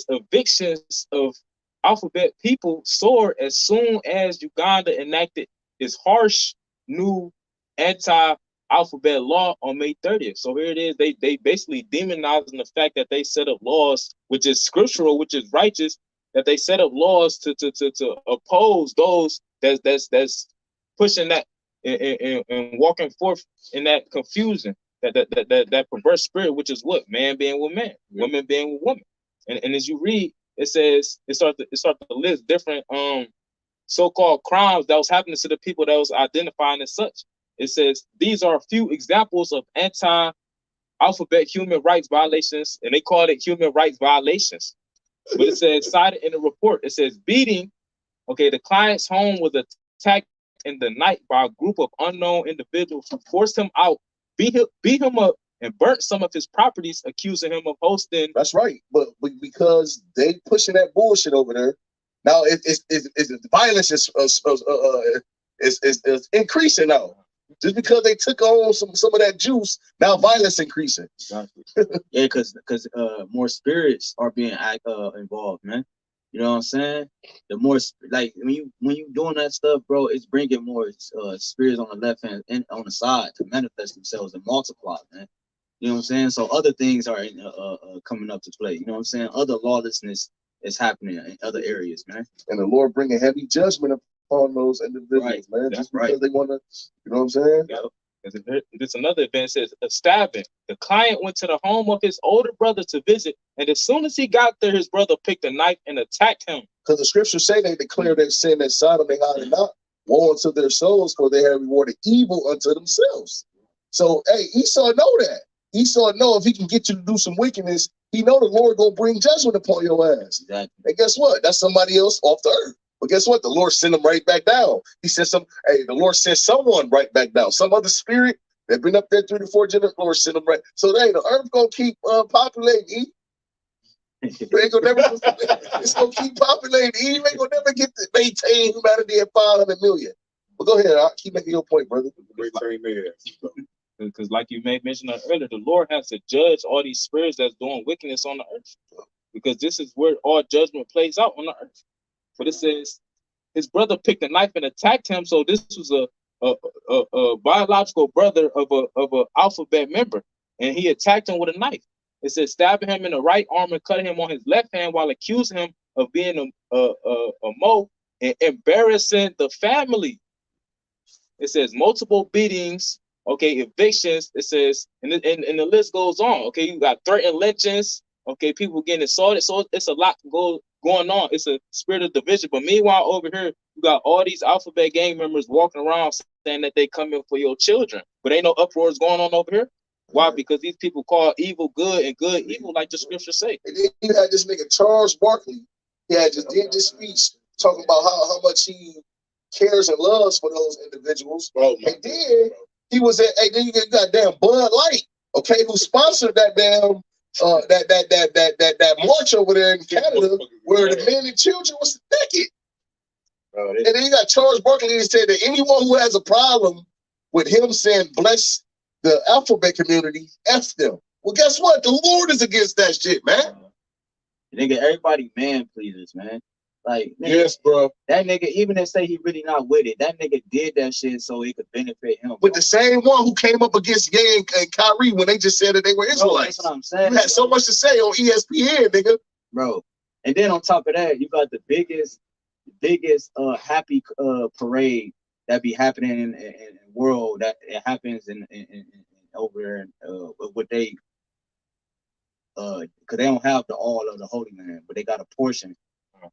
evictions of alphabet people soared as soon as Uganda enacted its harsh new anti-alphabet law on May 30th. So here it is. They basically demonizing the fact that they set up laws, which is scriptural, which is righteous, that they set up laws to oppose those that's pushing that and walking forth in that confusion, that perverse spirit, which is what? Man being with man, woman being with woman. And as you read, it says it starts to list different so-called crimes that was happening to the people that was identifying as such. It says these are a few examples of anti-alphabet human rights violations, and they call it human rights violations. But it says, cited in the report, it says beating. Okay, the client's home was attacked in the night by a group of unknown individuals who forced him out, beat him up, and burnt some of his properties, accusing him of hosting. That's right, but because they pushing that bullshit over there, now it's the violence is increasing now. Just because they took on some of that juice, now violence increasing. Exactly. Yeah, because more spirits are being involved, man. You know what I'm saying? The more like when you doing that stuff, bro, it's bringing more spirits on the left hand and on the side to manifest themselves and multiply, man. You know what I'm saying? So other things are coming up to play. You know what I'm saying? Other lawlessness is happening in other areas, man. And the Lord bringing heavy judgment upon those individuals, Right. man. That's Just because right. they want to, you know what I'm saying? Yeah. There's another event says a stabbing. The client went to the home of his older brother to visit, and as soon as he got there, his brother picked a knife and attacked him. Because the scriptures say they declare their sin at Sodom and hide it not. Woe unto their souls, for they have rewarded evil unto themselves. So, hey, Esau know that. Esau know if he can get you to do some wickedness, he know the Lord gonna bring judgment upon your ass. Exactly. And guess what? That's somebody else off the earth. But guess what? The Lord sent them right back down. He said the Lord sent someone right back down. Some other spirit that been up there 3 to 4 generations, Lord sent them right. So hey, the earth gonna keep populating. It's gonna keep populating. You ain't gonna never get to maintain humanity at 500 million. But go ahead, I'll keep making your point, brother. Because like you may mention earlier, the Lord has to judge all these spirits that's doing wickedness on the earth. Because this is where all judgment plays out on the earth. But it says his brother picked a knife and attacked him. So this was a biological brother of a alphabet member, and he attacked him with a knife. It says stabbing him in the right arm and cutting him on his left hand while accusing him of being a mo and embarrassing the family. It says multiple beatings. Okay, evictions. It says, and the list goes on. Okay, you got threatened lynchings. Okay, people getting assaulted. So it's a lot going on. It's a spirit of division. But meanwhile, over here, you got all these alphabet gang members walking around saying that they come in for your children. But ain't no uproars going on over here. Why? Because these people call evil good and good evil, like the scriptures say. And then you had this nigga Charles Barkley. He had just did this speech talking about how much he cares and loves for those individuals. And then he was at, hey, then you got damn Bud Light, okay, who sponsored that damn that march over there in Canada where the men and children was naked. And then you got Charles Barkley who said that anyone who has a problem with him saying bless the alphabet community, F them. Well, guess what? The Lord is against that shit, man. Nigga, everybody man pleasers, man. Like, nigga, Yes, bro. that nigga, even if say he really not with it, that nigga did that shit so it could benefit him. With the same one who came up against Ye and Kyrie when they just said that they were Israelites. That's what I'm saying. You had so much to say on ESPN, nigga. Bro. And then on top of that, you got the biggest happy parade that be happening in the world that it happens in over there what they because they don't have the all of the Holy Land, but they got a portion.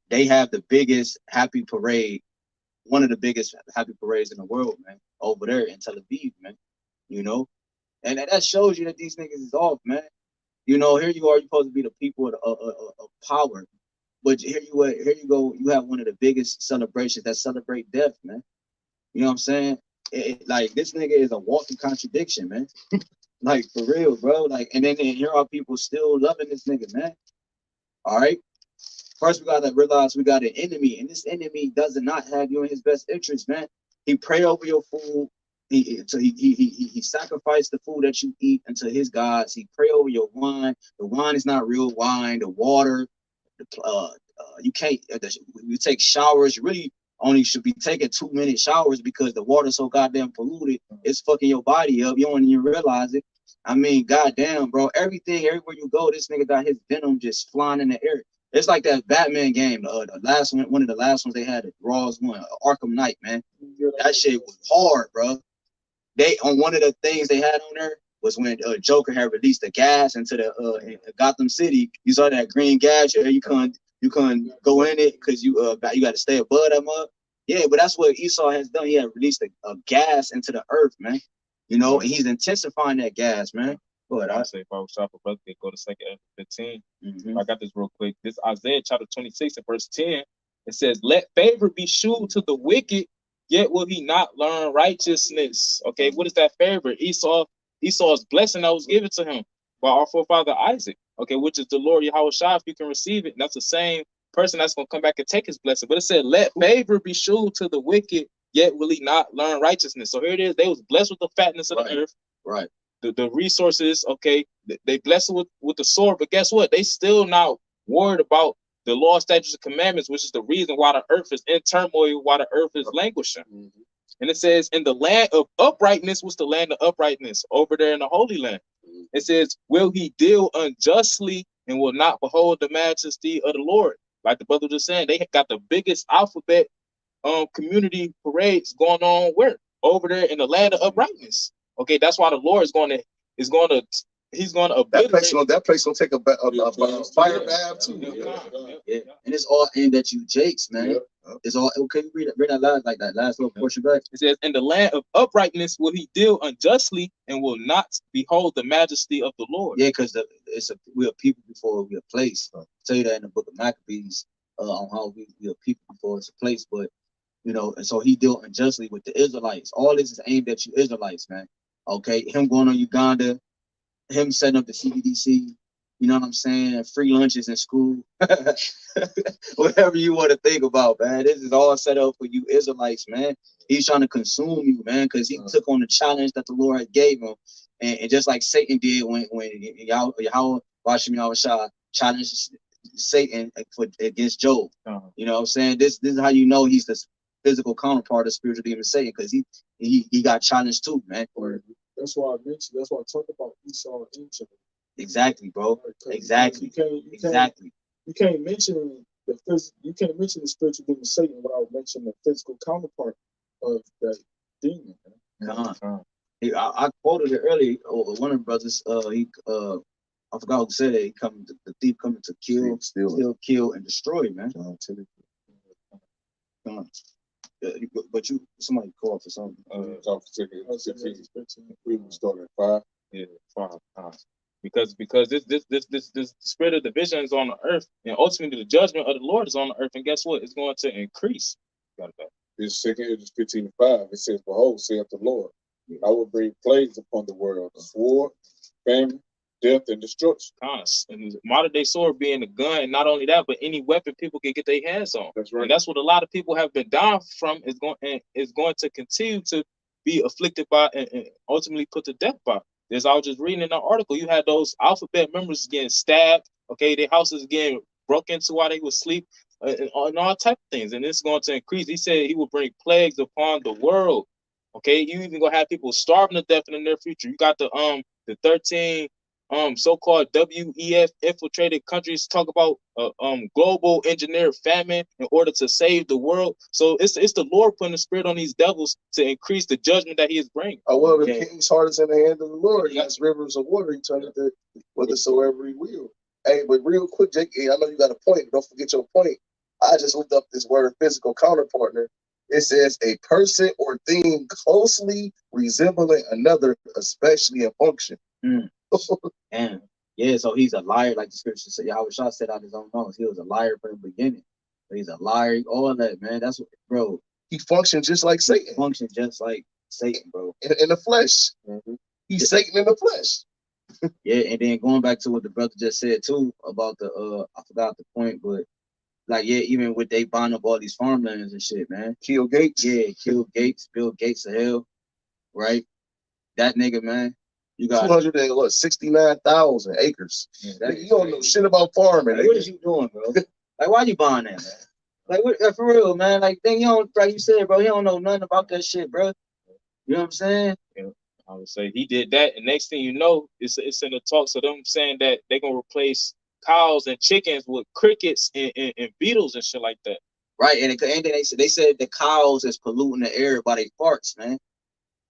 They have the biggest happy parade, one of the biggest happy parades in the world, man, over there in Tel Aviv, man. You know, and that shows you that these niggas is off, man. You know, here you are, you're supposed to be the people of power, but here you go, you have one of the biggest celebrations that celebrate death, man. You know what I'm saying? Like, this nigga is a walking contradiction, man. Like, for real, bro. Like, and then here are people still loving this nigga, man. All right. First, we gotta realize we got an enemy, and this enemy does not have you in his best interest, man. He pray over your food. He sacrificed the food that you eat unto his gods. He pray over your wine. The wine is not real wine. The water, you can't. You take showers. You really only should be taking 2-minute showers because the water's so goddamn polluted. It's fucking your body up. You don't even realize it. I mean, goddamn, bro. Everywhere you go, this nigga got his venom just flying in the air. It's like that Batman game, the last one of the last ones they had, the Raw's one, Arkham Knight, man. That shit was hard, bro. They on one of the things they had on there was when Joker had released the gas into the in Gotham City. You saw that green gas, you couldn't go in it because you got to stay above them up. Yeah, but that's what Esau has done. He had released a gas into the earth, man. You know, and he's intensifying that gas, man. But I say if I was shopper, brother, could go to 2 15. I got this real quick. This Isaiah chapter 26 and verse 10. It says, "Let favor be shewed to the wicked, yet will he not learn righteousness." Okay, what is that favor? Esau's blessing that was given to him by our forefather Isaac. Okay, which is the Lord YAHWASHI. If you can receive it, and that's the same person that's gonna come back and take his blessing. But it said, "Let favor be shewed to the wicked, yet will he not learn righteousness." So here it is. They was blessed with the fatness of the earth. Right. The resources, okay, they bless it with the sword, but guess what? They still not worried about the law, statutes, and commandments, which is the reason why the earth is in turmoil, why the earth is languishing. And it says, "In the land of uprightness," what's the land of uprightness? Over there in the Holy Land. It says, "Will he deal unjustly and will not behold the majesty of the Lord?" Like the brother was just saying, they got the biggest alphabet community parades going on where? Over there in the land of uprightness. Okay, that's why the Lord he's going to That place gonna take a fire bath too. Yeah. And it's all aimed at you, Jakes, man. It's all okay. Read that last, like that last little portion back. It says, "In the land of uprightness will he deal unjustly and will not behold the majesty of the Lord." Yeah, because we are people before we are place. I'll tell you that in the book of Maccabees on how we are people before it's a place. But you know, and so he dealt unjustly with the Israelites. All this is aimed at you Israelites, man. Okay, him going on Uganda, him setting up the CBDC, you know what I'm saying? Free lunches in school, whatever you want to think about, man. This is all set up for you Israelites, man. He's trying to consume you, man, because he took on the challenge that the Lord gave him, and just like Satan did when YAHWAH challenged Satan against Job. You know what I'm saying? This is how you know he's the physical counterpart of spiritual demon Satan, because he got challenged too, man. That's why I mentioned. That's why I talk about Esau and Jacob. Exactly, bro. Exactly. You can't mention the spiritual demon Satan without mentioning the physical counterpart of that demon. I quoted it earlier. One of the brothers, I forgot who said it. The thief coming to kill, steal, kill, and destroy, man. But somebody called for something. We will start at 5. Yeah, 5. Because this spirit of division is on the earth, and ultimately the judgment of the Lord is on the earth. And guess what? It's going to increase. This 2 Esdras 15:5. It says, "Behold, saith the Lord, I will bring plagues upon the world: sword, famine, death, and destruction." And modern day sword being a gun, and not only that, but any weapon people can get their hands on. That's right. And that's what a lot of people have been down from, is going to continue to be afflicted by and ultimately put to death by. As I was just reading in an article, you had those alphabet members getting stabbed. Okay, their houses getting broke into while they were asleep, and all type of things. And it's going to increase. He said he will bring plagues upon the world. Okay, you even gonna have people starving to death in the near future. You got the 13 so-called WEF infiltrated countries talk about global engineered famine in order to save the world. So it's the Lord putting the spirit on these devils to increase the judgment that he is bringing. Well, the king's heart is in the hand of the Lord. He has rivers of water. He turned it to whithersoever he will. Hey, but real quick, Jake, I know you got a point. Don't forget your point. I just looked up this word physical counterpartner. It says a person or thing closely resembling another, especially in function. And yeah, so he's a liar, like the scripture said. YAHWAH said out his own nose. He was a liar from the beginning. But he's a liar, all that, man. That's what, bro. He functions just like Satan. He functions just like Satan, bro. In the flesh. He's Satan in the flesh. Yeah, and then going back to what the brother just said too about the I forgot the point, but like, yeah, even with they buying up all these farmlands and shit, man. Kill Gates. Yeah, kill Gates, Bill Gates of hell, right? That nigga, man. You got 269,000 acres. Yeah, you don't know shit about farming. Like, what is you doing, bro? Like, why you buying that, man? Like, what, for real, man? Like, then you don't, like you said, bro, you don't know nothing about that shit, bro. You know what I'm saying? Yeah, I would say he did that, and next thing you know, it's in the talks of them saying that they're gonna replace cows and chickens with crickets and beetles and shit like that. Right, and then they said the cows is polluting the air by their farts, man.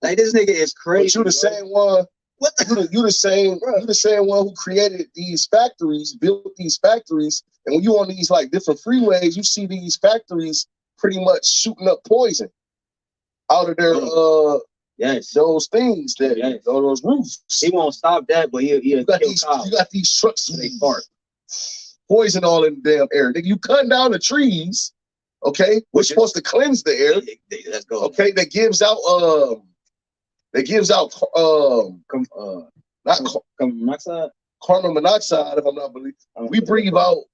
Like this nigga is crazy. But you the same one. What the? You the same one who created these factories, built these factories, and when you on these like different freeways, you see these factories pretty much shooting up poison out of their Yes, those things that those roofs. He won't stop that, but you got these trucks with they fart. Poison all in the damn air. Nigga, you cutting down the trees, okay, which is supposed to cleanse the air. Let's go. Okay, that gives out not carbon monoxide. Carbon monoxide, if I'm not believing. We breathe out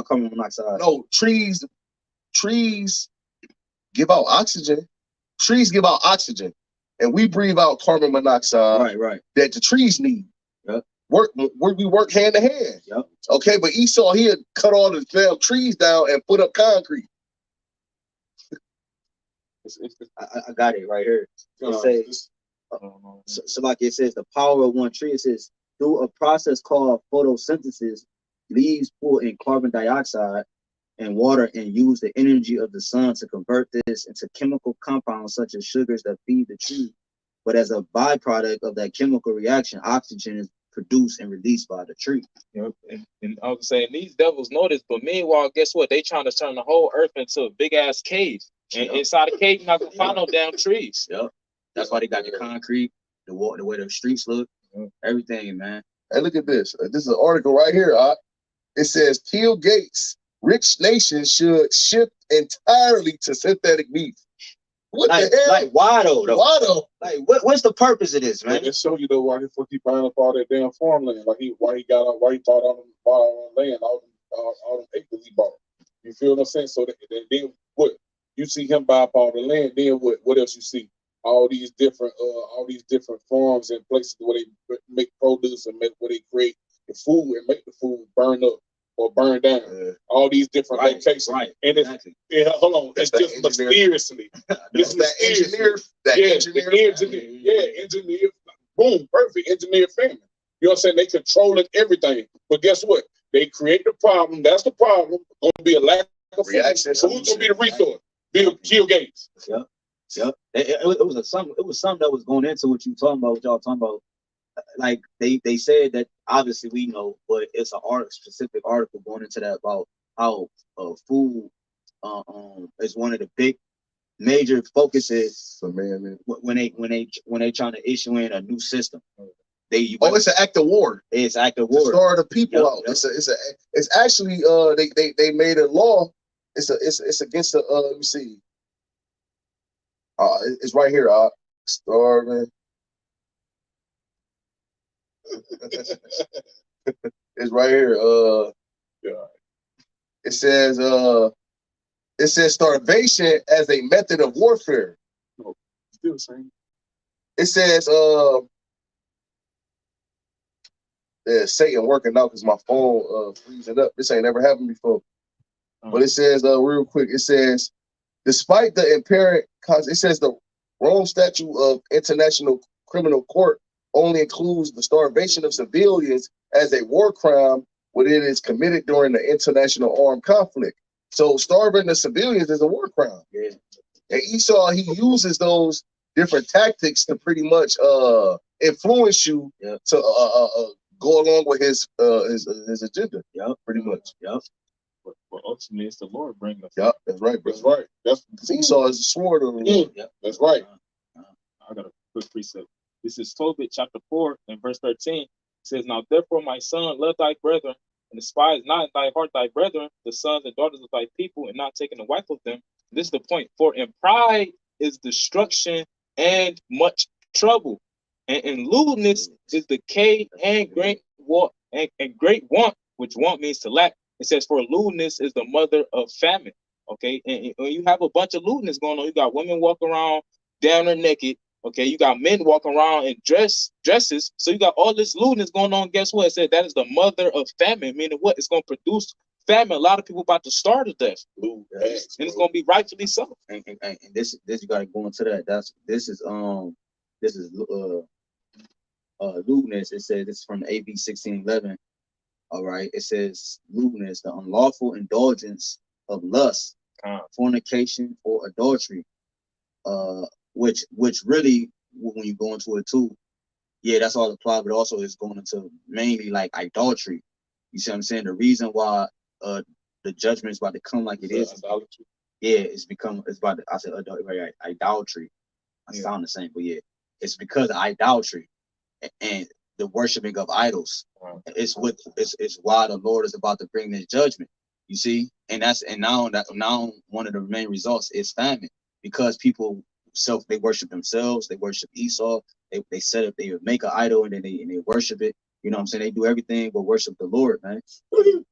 carbon monoxide. No, trees give out oxygen. Trees give out oxygen, and we breathe out carbon monoxide. Right. That the trees need. Yep. We work hand in hand. Yep. Okay, but Esau, he had cut all the damn trees down and put up concrete. I got it right here. It says, so like it says, the power of one tree. It says, through a process called photosynthesis, leaves pull in carbon dioxide and water and use the energy of the sun to convert this into chemical compounds such as sugars that feed the tree. But as a byproduct of that chemical reaction, oxygen is produced and released by the tree. Yep. And I was saying these devils know this, but meanwhile, guess what? They trying to turn the whole earth into a big ass cave. And inside the cave, you're not gonna find no damn trees. Yep. That's why they got the concrete, the way the streets look, everything, man. Hey, look at this. This is an article right here. It says, Bill Gates, rich nations should shift entirely to synthetic beef. What the hell? Like, why though? Why though? Like, what's the purpose of this, man? It show you though why he buying up all that damn farmland. Like why he bought all the land, all them acres he bought. You feel what I'm saying? So then what you see him buy up all the land, then what else you see? All these different farms and places where they make produce and where they create the food and make the food burn up or burn down. All these different locations. Right. And hold on, it's just mysteriously. It's that engineer. Boom, perfect engineer family. You know what I'm saying? They controlling everything. But guess what? They create the problem. That's the problem. Gonna be a lack of reaction. So who's gonna be the resource? Bill Gates. Yep. It was something that was going into what y'all talking about. Like they said that obviously we know, but it's a specific article going into that about how food is one of the big major focuses when they trying to issue in a new system. It's an act of war. It's an act of war. To start the people out. It's actually they made a law. It's against the let me see. It's right here. Starving. It's right here. It says starvation as a method of warfare. No, still the same. It says Satan working out because my phone freezing up. This ain't never happened before. But it says real quick. It says despite the apparent it says the Rome Statute of International Criminal Court only includes the starvation of civilians as a war crime when it is committed during the international armed conflict. So starving the civilians is a war crime. Yeah. And Esau, he uses those different tactics to pretty much influence you to go along with his agenda. Yep. Pretty much. Yep. But ultimately, it's the Lord bringing us. Yep, that's right, bro. That's right. That's Esau is the sword of the Lord. Yep. That's right. I got a quick precept. This is Tobit chapter 4 and verse 13. It says, now therefore, my son, love thy brethren, and despise not in thy heart thy brethren, the sons and daughters of thy people, and not taking a wife of them. This is the point. For in pride is destruction and much trouble, and in lewdness is decay and great want, and great want, which want means to lack. It says, for lewdness is the mother of famine. Okay, and when you have a bunch of lewdness going on, you got women walking around down there naked. Okay, you got men walking around in dresses. So you got all this lewdness going on. Guess what? It said that is the mother of famine. Meaning what? It's going to produce famine. A lot of people about to starve to death. And it's going to be rightfully so. And this you got to go into that. This is lewdness. It says this is from AB 1611. All right. It says lewdness, the unlawful indulgence of lust, fornication, or adultery. Which really, when you go into it too, yeah, that's all applied, but also it's going into mainly like idolatry. You see what I'm saying? The reason why the judgment is about to come like it is, idolatry. Yeah, it's about to, I said right, idolatry. I sound the same, but yeah, it's because of idolatry and the worshiping of idols. It's why the Lord is about to bring this judgment. You see, and now one of the main results is famine, because people they worship themselves, they worship Esau, they set up, they make an idol and then they worship it. You know what I'm saying? They do everything but worship the Lord, man.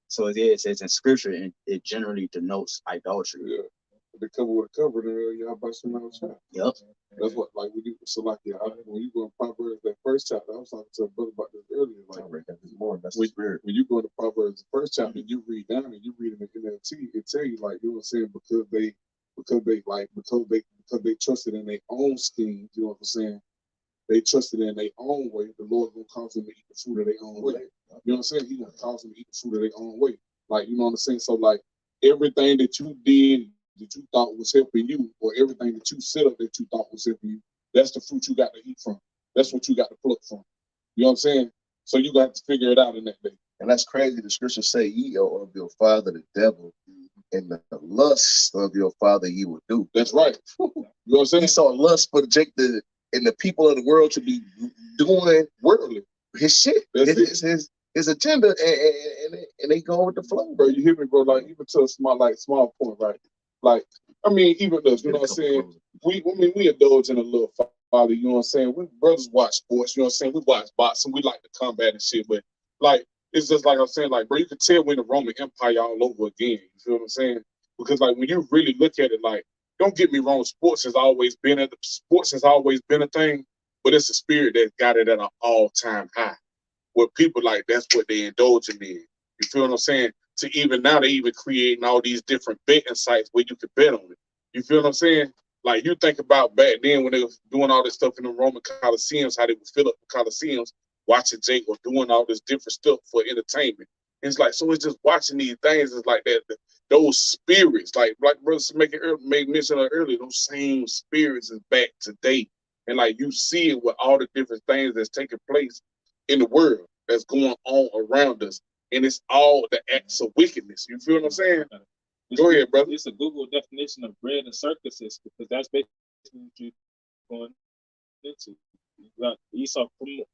So yeah, it says in scripture, and it generally denotes idolatry. Yeah. The cover with the cover, YAHAWASHI. Yep. That's what, like, when you, so like, yeah, when you go in Proverbs, that first chapter, I was talking to a brother about this earlier. Like, when you go to Proverbs, the first chapter, you read down and you read in the NLT, it tell you, like, you know what I'm saying, because they trusted in their own schemes, you know what I'm saying? They trusted in their own way. The Lord gonna cause them to eat the fruit of their own way. You know what I'm saying? He gonna cause them to eat the fruit of their own way. Like, you know what I'm saying? So like, everything that you did that you thought was helping you, or everything that you set up that you thought was helping you, that's the fruit you got to eat from. That's what you got to pluck from. You know what I'm saying? So you got to figure it out in that day. And that's crazy. The scriptures say, ye are of your father the devil, and the lust of your father ye will do. That's right. You know what I'm saying? He saw lust for and the people of the world to be doing worldly his shit. His agenda, and they go with the flow. Bro, you hear me, bro? Like, even to a small point, right? Like, I mean, even us, you know what I'm saying? We indulge in a little folly, you know what I'm saying? We brothers watch sports, you know what I'm saying? We watch boxing, we like to combat and shit, but like, it's just like I'm saying, like, bro, you can tell when the Roman Empire all over again. You feel what I'm saying? Because like, when you really look at it, like, don't get me wrong, sports has always been a thing, but it's a spirit that got it at an all-time high. Where people, like, that's what they indulge in. You feel what I'm saying? To even now, they even creating all these different betting sites where you could bet on it. You feel what I'm saying? Like, you think about back then when they was doing all this stuff in the Roman Colosseums, how they would fill up the Colosseums, watching Jake or doing all this different stuff for entertainment. And it's like, so it's just watching these things. It's like that, those spirits, like brothers made mention of earlier, those same spirits is back today. And like, you see it with all the different things that's taking place in the world that's going on around us. And it's all the acts of wickedness. You feel what I'm saying? Go ahead, brother. It's a Google definition of bread and circuses, because that's basically what you're going into. You got Esau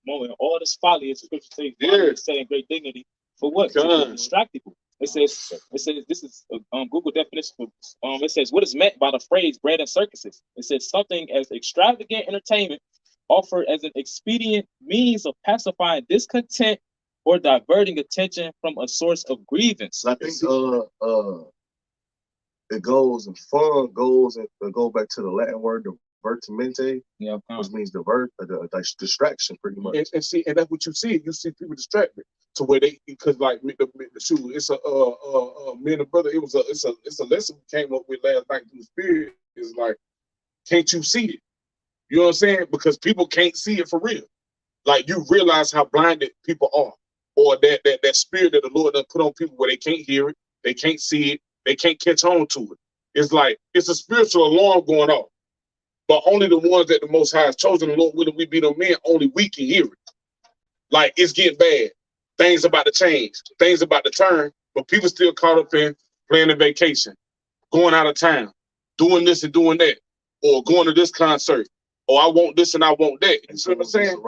promoting all this folly. It's a scripture saying saying great dignity for what? To distract people. It says this is a Google definition for it says what is meant by the phrase bread and circuses. It says something as extravagant entertainment offered as an expedient means of pacifying discontent or diverting attention from a source of grievance. I think it goes and fun goes and go back to the Latin word divertimento, which means distraction, pretty much. And see, and that's what you see. You see people distracted to where they, because like the shoe, it's a me and the brother. It's a lesson we came up with last night through the spirit. Is like, can't you see it? You know what I'm saying? Because people can't see it for real. Like, you realize how blinded people are, or that spirit that the Lord done put on people where they can't hear it, they can't see it, they can't catch on to it. It's like, it's a spiritual alarm going off. But only the ones that the Most High has chosen, the Lord, whether we be them men, only we can hear it. Like, it's getting bad. Things about to change. Things about to turn, but people still caught up in planning vacation, going out of town, doing this and doing that, or going to this concert. Oh, I want this and I want that. You see what I'm saying?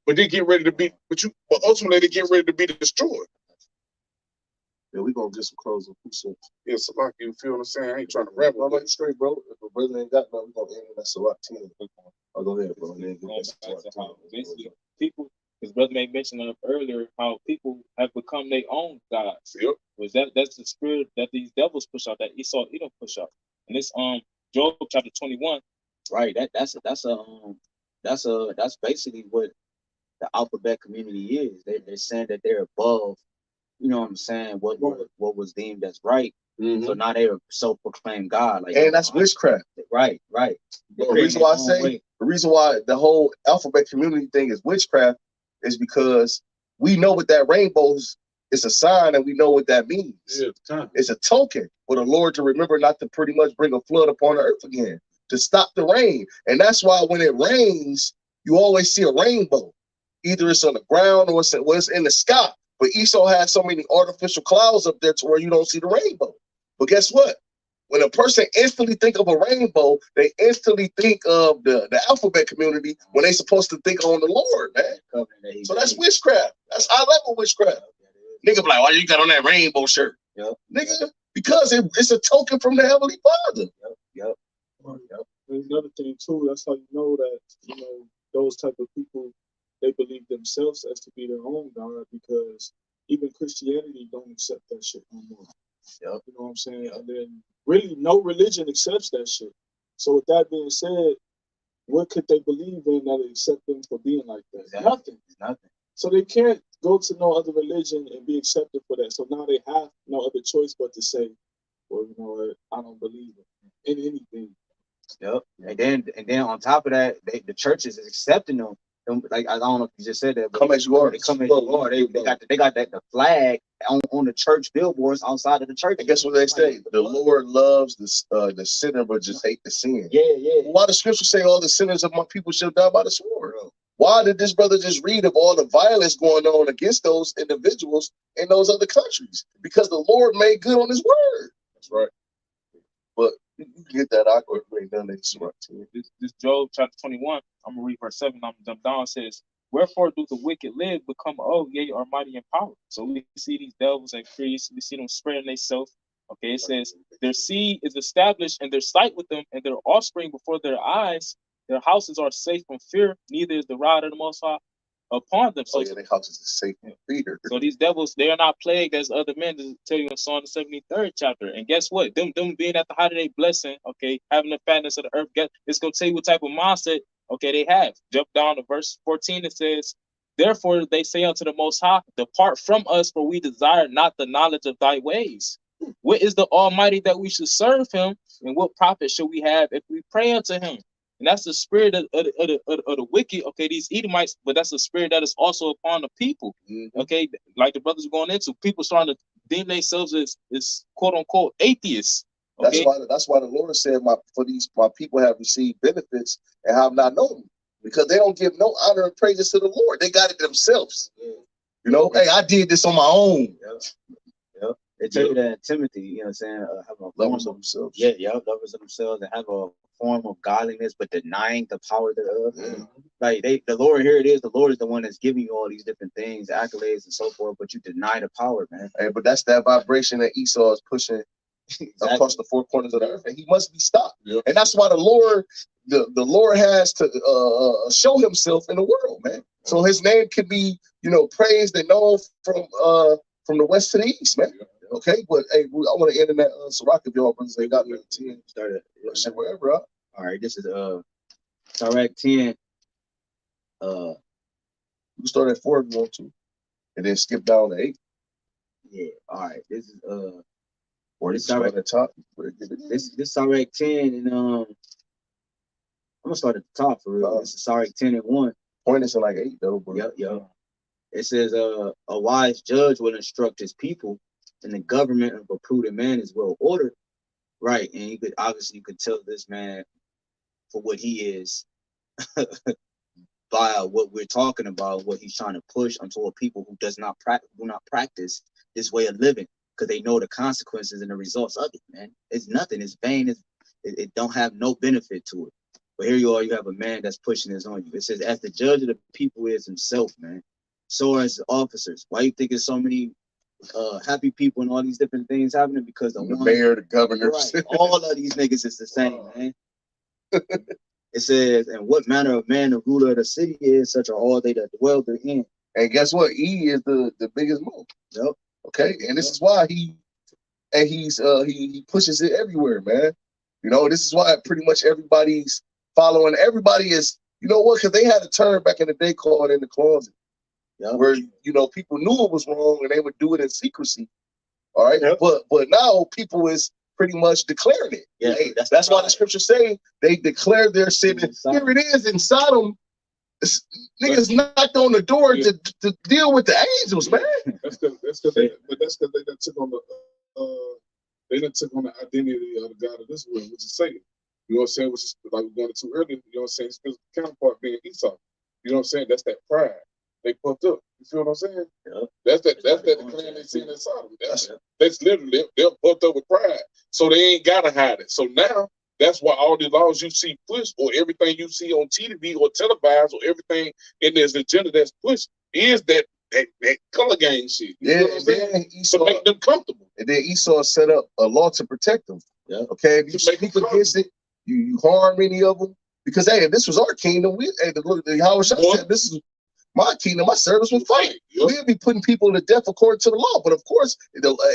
But they get ready to be, but ultimately they get ready to be destroyed. Yeah, we gonna get some closing precepts. Yeah, so like, you feel what I'm saying? I ain't trying to ramble. I'm like straight, bro. If a brother ain't got nothing, we gonna end with that Salat 10. I'll go ahead, bro. Basically, people, because brother made mention of earlier, how people have become their own gods. Yep. Was that's the spirit that these devils push out, that Esau Edom push out. And it's Job chapter 21. Right. That's basically what the alphabet community is. They're saying that they're above, you know what I'm saying, what was deemed as right. Mm-hmm. So now they self-proclaimed God. Like, and that's witchcraft. Right. The reason why the whole alphabet community thing is witchcraft is because we know what that rainbow's It's a sign, and we know what that means. Yeah, time. It's a token for the Lord to remember not to pretty much bring a flood upon the earth again, to stop the rain. And that's why when it rains, you always see a rainbow. Either it's on the ground or it's in the sky. But Esau has so many artificial clouds up there to where you don't see the rainbow. But guess what? When a person instantly think of a rainbow, they instantly think of the alphabet community when they supposed to think on the Lord, man. So that's witchcraft. That's high level witchcraft. Nigga be like, why you got on that rainbow shirt? Yep. Nigga, because it's a token from the Heavenly Father. Yep. And another thing too, that's how you know that, you know, those type of people, they believe themselves as to be their own God, because even Christianity don't accept that shit no more. Yep. You know what I'm saying? Yep. And then really no religion accepts that shit. So with that being said, what could they believe in that accept them for being like that? Exactly. Nothing. Nothing. So they can't go to no other religion and be accepted for that. So now they have no other choice but to say, well, you know what, I don't believe in anything. Yep. And then on top of that, the churches is accepting them. Like, I don't know if you just said that, but come as you are. They come as you are. They got the flag on the church billboards outside of the church. And guess what they say? The Lord loves the sinner, but just hate the sin. Yeah. Why the scripture say all the sinners of my people shall die by the sword? Why did this brother just read of all the violence going on against those individuals in those other countries? Because the Lord made good on his word. That's right. But you can get that awkward right down there. This Job chapter 21, I'm gonna read verse 7, I'm gonna jump down. It says, wherefore do the wicked live, become old, yea, are mighty in power. So we see these devils and priests, we see them spreading themselves. Okay, it says, their seed is established in their sight with them, and their offspring before their eyes. Their houses are safe from fear, neither is the rod of the Most High upon them. So their houses are safe from fear. So these devils, they are not plagued as other men, to tell you in Psalm the 73rd chapter. And guess what? Them being at the height of their blessing, okay, having the fatness of the earth, it's gonna tell you what type of mindset, okay, they have. Jump down to verse 14. It says, therefore they say unto the Most High, depart from us, for we desire not the knowledge of thy ways. What is the Almighty that we should serve him? And what profit should we have if we pray unto him? And that's the spirit of the wicked, okay, these Edomites, but that's the spirit that is also upon the people, okay, like the brothers are going into. People starting to deem themselves as quote unquote atheists. Okay? That's why the Lord said, my people have received benefits and have not known, because they don't give no honor and praises to the Lord. They got it themselves. You know, hey, I did this on my own. Yep. They tell you that in Timothy, you know what I'm saying, have a lovers of themselves. Yeah, lovers of themselves, and have a form of godliness, but denying the power thereof. Like the Lord, here it is, the Lord is the one that's giving you all these different things, accolades and so forth, but you deny the power, man. Hey, but that's that vibration that Esau is pushing across the four corners of the earth, and he must be stopped. And that's why the Lord has to show himself in the world, man. So his name can be, you know, praised and known from the west to the east, man. Okay, but hey, I want to end in that Sirach if y'all brothers ain't got me 10. Started wherever. All right, this is Sirach 10. You start at 4 if you want to, and then skip down to 8. Yeah. All right. This is or this start at the top. This Sirach 10, and I'm gonna start at the top for real. This is Sirach 10 and 1. Point is in like 8 though. Bro. Yep. It says a wise judge will instruct his people, and the government of a prudent man is well ordered. Right, and you could tell this man for what he is by what we're talking about, what he's trying to push onto a people who do not practice this way of living, because they know the consequences and the results of it, man. It's nothing. It's vain. It don't have no benefit to it. But here you are. You have a man that's pushing this on you. It says, as the judge of the people is himself, man. So are his officers. Why you think there's so many happy people and all these different things happening? Because the mayor, the governor, right, all of these niggas is the same, man. It says, and what manner of man the ruler of the city is, such are all they that dwell therein. And guess what? E is the biggest move. Yep. Okay, and this is why he pushes it everywhere, man. You know, this is why pretty much everybody's following. Everybody is, you know what? Because they had a term back in the day called in the closet. Yep. Where, you know, people knew it was wrong and they would do it in secrecy. All right. Yep. But now people is pretty much declaring it. Yeah, that's why the scriptures say they declared their sin. Here it is in Sodom. Niggas knocked on the door to deal with the angels, man. That's because they done took on the they done took on the identity of the God of this world, which is Satan. You know what I'm saying? Which is like we went into earlier. You know what I'm saying? His physical counterpart being Esau. You know what I'm saying? That's that pride. They puffed up. You feel what I'm saying? Yeah. That's that decline they seen inside them. That's literally they're puffed up with pride. So they ain't gotta hide it. So now that's why all the laws you see pushed, or everything you see on TV or televised, or everything in this agenda that's pushed is that color game shit. You know what I'm saying? Esau, to make them comfortable. And then Esau set up a law to protect them. Yeah. Okay, if you speak against it, you harm any of them. Because hey, if this was our kingdom, the YAHWASHI said, this is my kingdom, my servants will fight. Yep. We'll be putting people to death according to the law. But of course,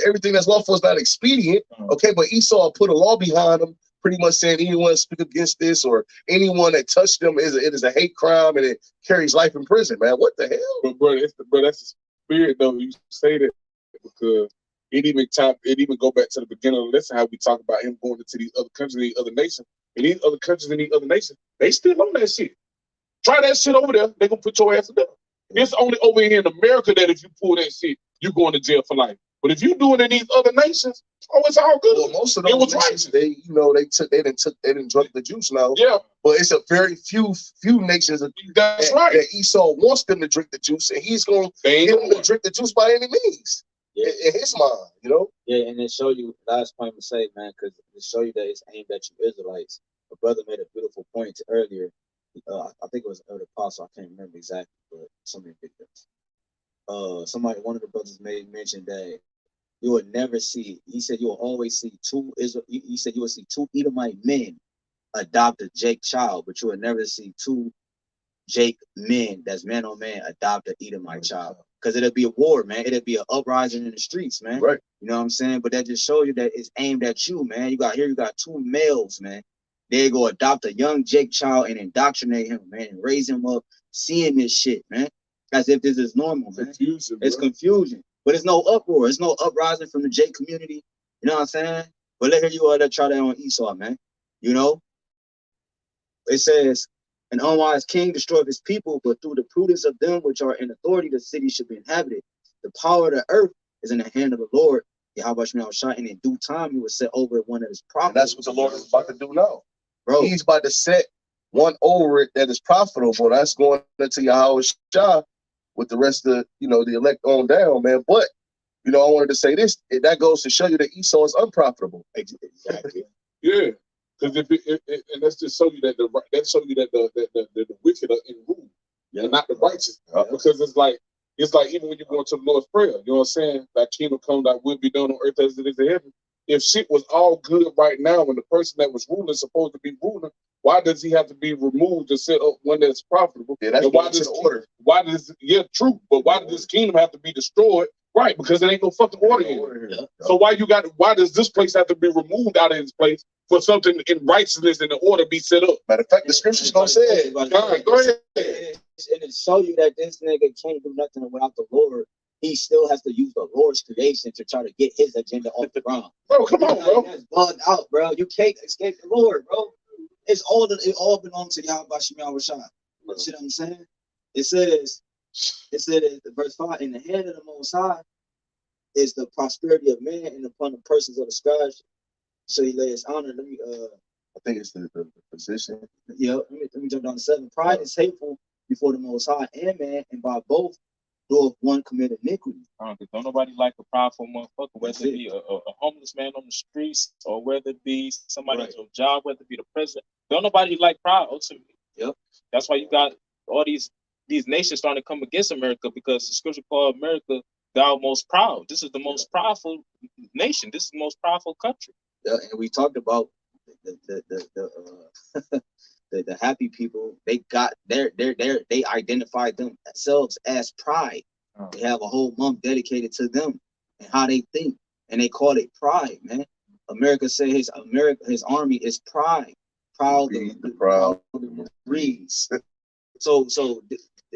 everything that's lawful is not expedient. Okay, but Esau put a law behind them, pretty much saying anyone speak against this or anyone that touched them it is a hate crime and it carries life in prison, man. What the hell? But bro, that's the spirit though. You say that because it even go back to the beginning of the lesson how we talk about him going into these other countries, these other nations, and these other countries and these other nations, they still on that shit. Try that shit over there, they gonna put your ass to death. It's only over here in America that if you pull that shit, you going to jail for life. But if you do it in these other nations, it's all good. Well, most of those nations, they didn't drink the juice now. Yeah. But it's a very few nations that Esau wants them to drink the juice, and he's gonna get them to drink the juice by any means. Yeah. In his mind, you know. Yeah, and it show you last point to say, man, because it show you that it's aimed at you Israelites. A brother made a beautiful point earlier. I think it was an apostle. I can't remember exactly, but somebody picked up. One of the brothers made mention that you would never see. He said you will always see he said you will see two Edomite men adopt a Jake child, but you would never see two Jake men, that's man on man, adopt an Edomite child. Because it'll be a war, man. It'll be an uprising in the streets, man. Right. You know what I'm saying? But that just shows you that it's aimed at you, man. You got two males, man. They go adopt a young Jake child and indoctrinate him, man, and raise him up seeing this shit, man. As if this is normal, man. It's confusion. But it's no uproar. It's no uprising from the Jake community. You know what I'm saying? But let you all that try that on Esau, man. You know? It says, an unwise king destroyed his people, but through the prudence of them which are in authority, the city should be inhabited. The power of the earth is in the hand of the Lord. YAHWASHI, and in due time he will set over one of his prophets. And that's what the Lord is about to do now. Bro. He's about to set one over it that is profitable. That's going into YAHWASHI with the rest of the elect on down, man. But I wanted to say this. That goes to show you that Esau is unprofitable. Exactly. Yeah. Because and that's just show you that the wicked are in rule, and not the righteous. Because it's like even when you go into the Lord's Prayer, you know what I'm saying? Thy kingdom come, thy will be done on earth as it is in heaven. If shit was all good right now, and the person that was ruling is supposed to be ruling, why does he have to be removed to set up one that's profitable? Yeah, that's why this order. True, but why does this kingdom have to be destroyed? Right, because there ain't no fucking order here. Yeah. So why does this place have to be removed out of its place for something in righteousness and the order be set up? Matter of fact, the scriptures don't say it. Go ahead. And it show you that this nigga can't do nothing without the Lord. He still has to use the Lord's creation to try to get his agenda off the ground. Bro, come on, bro. That's bugged out, bro. You can't escape the Lord, bro. It all belongs to YAHWASHI. You see what I'm saying? It said verse 5, in the hand of the Most High is the prosperity of man, and upon the persons of the scribes so he lay his honor. Let me I think it's the position. Yeah, let me jump down to 7. Pride is hateful before the Most High and man, and by both doeth one commit iniquity. Because don't nobody like a prideful motherfucker, whether it be a homeless man on the streets or whether it be somebody at your job, whether it be the president. Don't nobody like pride ultimately. Yep. That's why you got all these nations starting to come against America, because the scripture called America thou most proud. This is the most proudful nation. This is the most proudful country. Yeah, and we talked about the happy people. They got they identified themselves as pride. They have a whole month dedicated to them and how they think, and they call it pride, man. America said his army is pride, proud of breeds. So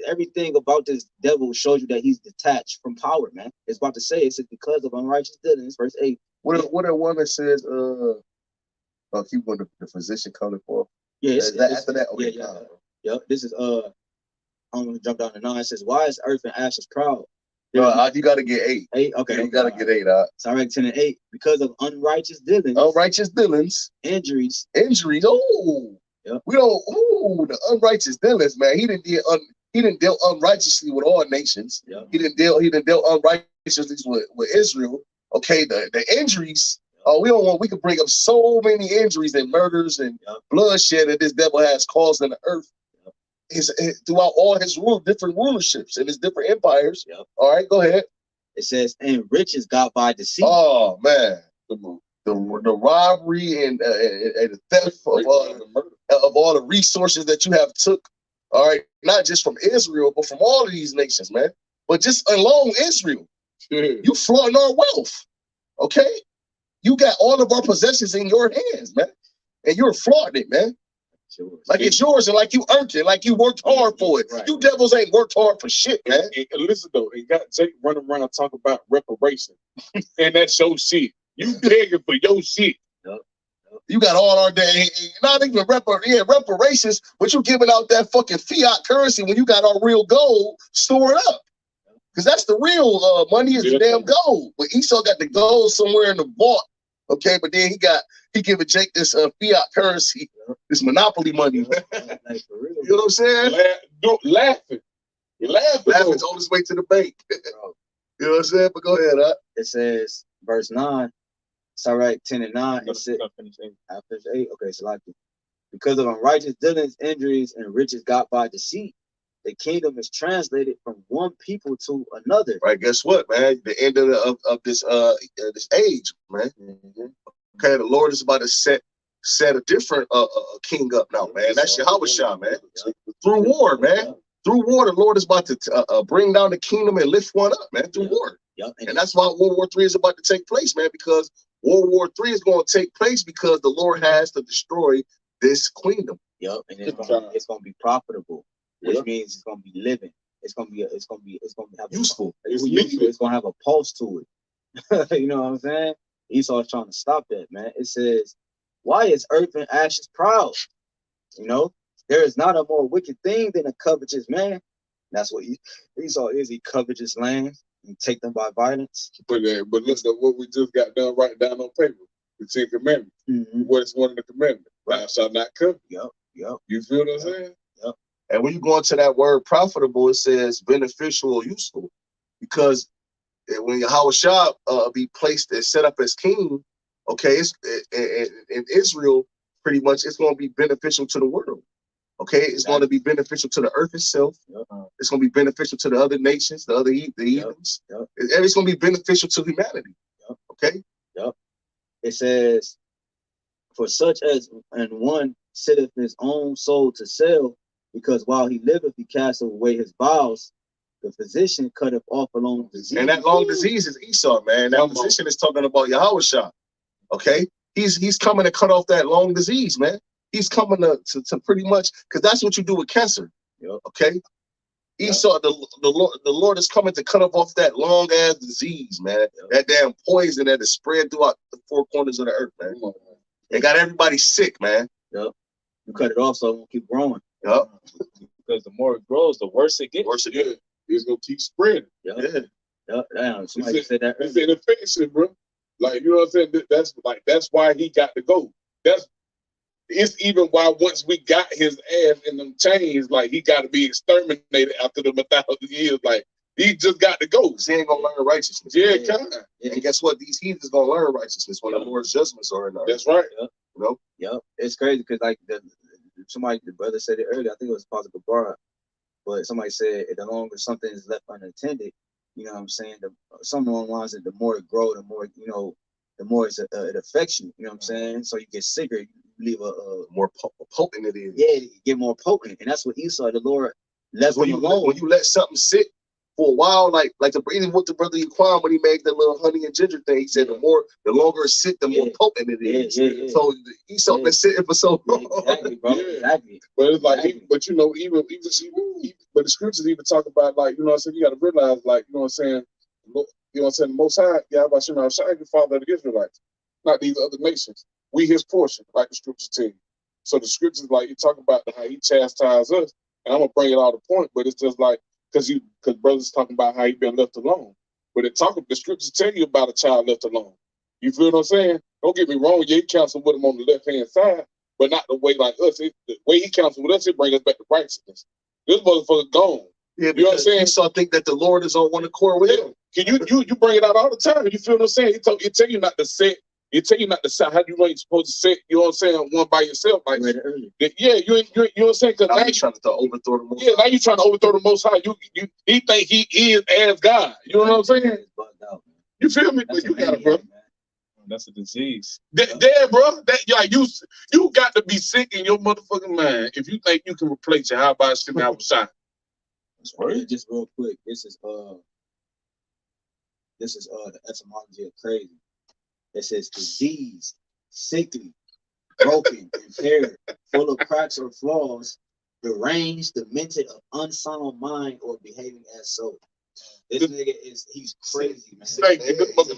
everything about this devil shows you that he's detached from power, man. It's about to say it's because of unrighteous dealings. Verse 8. What a one that says keep when the physician coming for. Yeah, after that. Okay, yeah. This is I'm gonna jump down to 9. It says, "Why is earth and ashes proud?" You got to get 8. 8. Okay, Yeah, you got to get 8 out. So I read 10 and 8 because of unrighteous dealings, Unrighteous dealings, injuries. Oh, Yep. We don't. Oh, the unrighteous dealings, man. He didn't deal unrighteously with all nations. Yep. He didn't deal unrighteously with Israel. Okay, the injuries. Oh, we could bring up so many injuries and murders and bloodshed that this devil has caused on the earth. Throughout all his different rulerships and his different empires. Yep. All right, go ahead. It says, "And riches got by deceit." Oh man, the robbery and the theft of all the resources that you have took. All right, not just from Israel, but from all of these nations, man. But just alone Israel, you flaunting our wealth. Okay, you got all of our possessions in your hands, man, and you're flaunting it, man. Like it's yours and like you earned it, like you worked hard for it. Right. You devils ain't worked hard for shit, man. And listen though, it got Jake running around talking about reparation, and that's your shit. You begging for your shit. You got all our day, not even reparations, but you giving out that fucking fiat currency when you got our real gold stored up. Because that's the real money is the damn gold. But Esau got the gold somewhere in the vault. Okay, but then he giving Jake this fiat currency, this monopoly money. You know what I'm saying? Laughing. You're laughing. Laughing's on his way to the bank. You know what I'm saying? But go ahead, huh? It says, verse 9. It's all right, 10 and 9. It says, I finish 8. Okay, so like because of unrighteous dealings, injuries, and riches got by deceit, the kingdom is translated from one people to another. Right, guess what, man? The end of this age, man. Okay, the Lord is about to set a different king up now, man. That's YAHAWASHI, man. Through war, man. Through war, the Lord is about to bring down the kingdom and lift one up, man. Through war. And that's why World War III is about to take place, man, because World War III is going to take place because the Lord has to destroy this kingdom. And it's going to be profitable. Which means it's gonna be living. It's gonna have useful. It's gonna have a pulse to it. You know what I'm saying? Esau's trying to stop that, man. It says, "Why is earth and ashes proud? You know, there is not a more wicked thing than a covetous man." That's what Esau is. He covetous land and take them by violence. But listen to what we just got done writing down on paper. The 10 Commandments. What is one of the commandments? Thou shalt not covet. Yep. You feel what I'm saying? Yep. And when you go into that word profitable, it says beneficial or useful. Because when YAHAWASHI be placed and set up as king, okay, in Israel, pretty much it's going to be beneficial to the world. Okay, it's going to be beneficial to the earth itself. It's going to be beneficial to the other nations, the heathens. It's going to be beneficial to humanity. Okay? It says, "For such as and one sitteth his own soul to sell, because while he liveth, he casteth away his bowels. The physician cutteth off a long disease." And that long disease is Esau, man. That physician is talking about YAHAWASHI. Okay? He's coming to cut off that long disease, man. He's coming to pretty much, because that's what you do with cancer. Okay? Esau, the Lord is coming to cut off that long ass disease, man. That damn poison that is spread throughout the 4 corners of the earth, man. It got everybody sick, man. You cut it off so it won't keep growing. Because the more it grows, the worse it gets. It's gonna keep spreading. Damn, somebody said that. It's an infection, bro. Like, you know what I'm saying? That's why he got to go. It's even why once we got his ass in them chains, like he got to be exterminated after the 1,000 years. Like he just got to go. He ain't gonna learn righteousness. And guess what? These heathens gonna learn righteousness when the Lord's judgments are in there. That's right. You know? It's crazy because like the brother said it earlier. I think it was Pastor Gabbara, but somebody said the longer something is left unattended, you know what I'm saying? Something along the lines that the more it grows, the more the more it affects you. You know what I'm saying? So you get sicker. You leave a more potent it is. Yeah, you get more potent, and that's what Esau, the Lord, left him alone. When you let something sit for a while, like even with the brother Yaquan when he made the little honey and ginger thing, he said the longer it sit, the more potent it is. So Esau been sitting for so long. Exactly, bro. Exactly. But it's like, but you know, even but the scriptures even talk about, like, you know what I'm saying, you got to realize, like, you know what I'm saying, the Most High, YAHAWASHI, the Father of the Israelites, not these other nations. We his portion, like the scriptures tell you. So the scriptures, like, you talk about how he chastises us, And I'm gonna bring it all to point, but it's just like because brothers talking about how he been left alone. But the scriptures tell you about a child left alone. You feel what I'm saying? Don't get me wrong, yeah, he counsel with him on the left hand side, but not the way like us. The way he counsel with us, it brings us back to righteousness. This motherfucker gone. Yeah, you know what I'm saying? Esau think that the Lord is on one accord with him. Can you bring it out all the time? You feel what I'm saying? He tell you not to set. He tell you not to set. How do you know you're supposed to set? You know what I'm saying? One by yourself, like yeah. You know what I'm saying? Because now you trying to overthrow the Most. Yeah, now you trying to overthrow the Most High. He think he is as God. You know what I'm saying? You feel me? But you got it, bro. That's a disease. Bro. You got to be sick in your motherfucking mind if you think you can replace YAHWASHI and YAHWASHI. Just real quick, this is the etymology of crazy. It says disease, sickly, broken, impaired, full of cracks or flaws, deranged, demented, of unsound mind, or behaving as so. This nigga he's crazy, man. He's a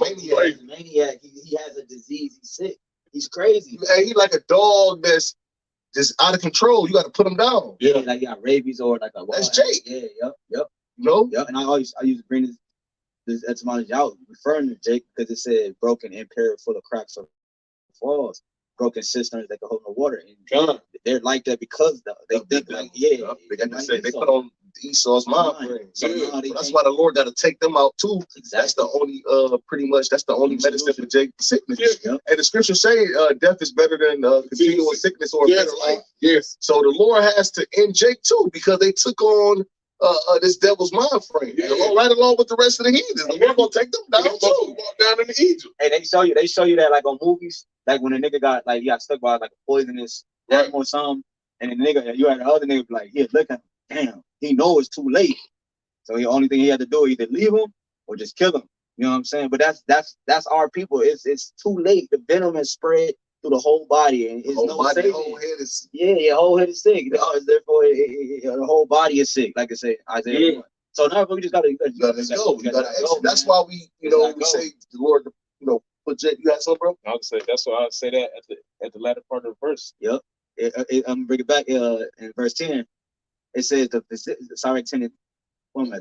maniac. He has a disease. He's sick. He's crazy. Hey, he like a dog that's just out of control. You got to put him down. Yeah, like you got rabies or like a wild. That's Jake. Yeah, yep. No? Yep. And I used to bring this etymology out, referring to Jake because it said broken, impaired, full of cracks or flaws, broken cisterns that can hold no water. And they're like that because they think like, they put on Esau's mind frame. So that's why the Lord got to take them out too. Exactly. That's the only that's the only medicine for Jake's sickness. And the scriptures say death is better than continual sickness or a better life. Yes. So the Lord has to end Jake too because they took on this devil's mind frame. Right along with the rest of the heathens. The Lord gonna take them down too. Down in Egypt. Hey, they show you that like on movies, like when a nigga got stuck by like a poisonous animal or something, and the nigga, you had the other nigga be like, here, look at him. Damn, he knows it's too late. So the only thing he had to do either leave him or just kill him. You know what I'm saying? But that's our people. It's too late. The venom has spread through the whole body, and it's whole head is your whole head is sick. Therefore, the whole body is sick, like I said, Isaiah 1. So now we just gotta go. That's why we say the Lord, put Jake. You got something, bro? I would say that's why I would say that at the latter part of the verse. Yep. I'm gonna bring it back in verse 10. It says Sirach 10 and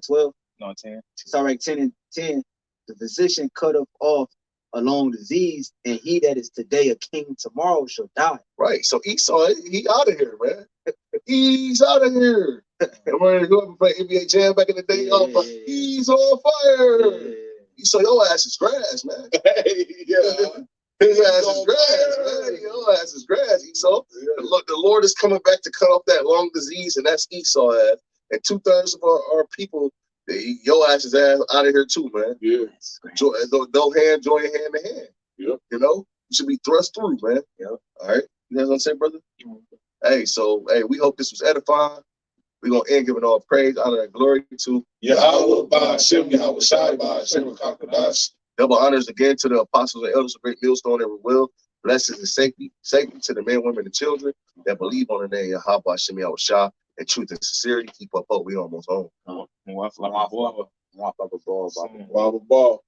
12. No, 10. Sirach 10 and 10. The physician cutteth off a long disease, and he that is today a king tomorrow shall die. Right. So Esau, he out of here, man. He's out of here. Remember to go up and play NBA Jam back in the day? He's on fire. So your ass is grass, man. His ass is grass, man. Your ass is grass, Esau. The Lord is coming back to cut off that long disease, and that's Esau ass. And 2/3 of our people, your ass is out of here too, man. Yeah. Join hand in hand. Yep. You should be thrust through, man. Yep. All right. You know what I'm saying, brother? Hey, we hope this was edifying. We're going to end giving all praise, honor, and glory to Yahawah, BAHASHAM, YAHWASHI, BAHASHAM, HAQADASH. Double honors again to the apostles and elders of Great Millstone and will. Blessings and safety to the men, women, and children that believe on the name of HaBashem Yahushua and truth and sincerity. Keep up hope. We almost home. Ball.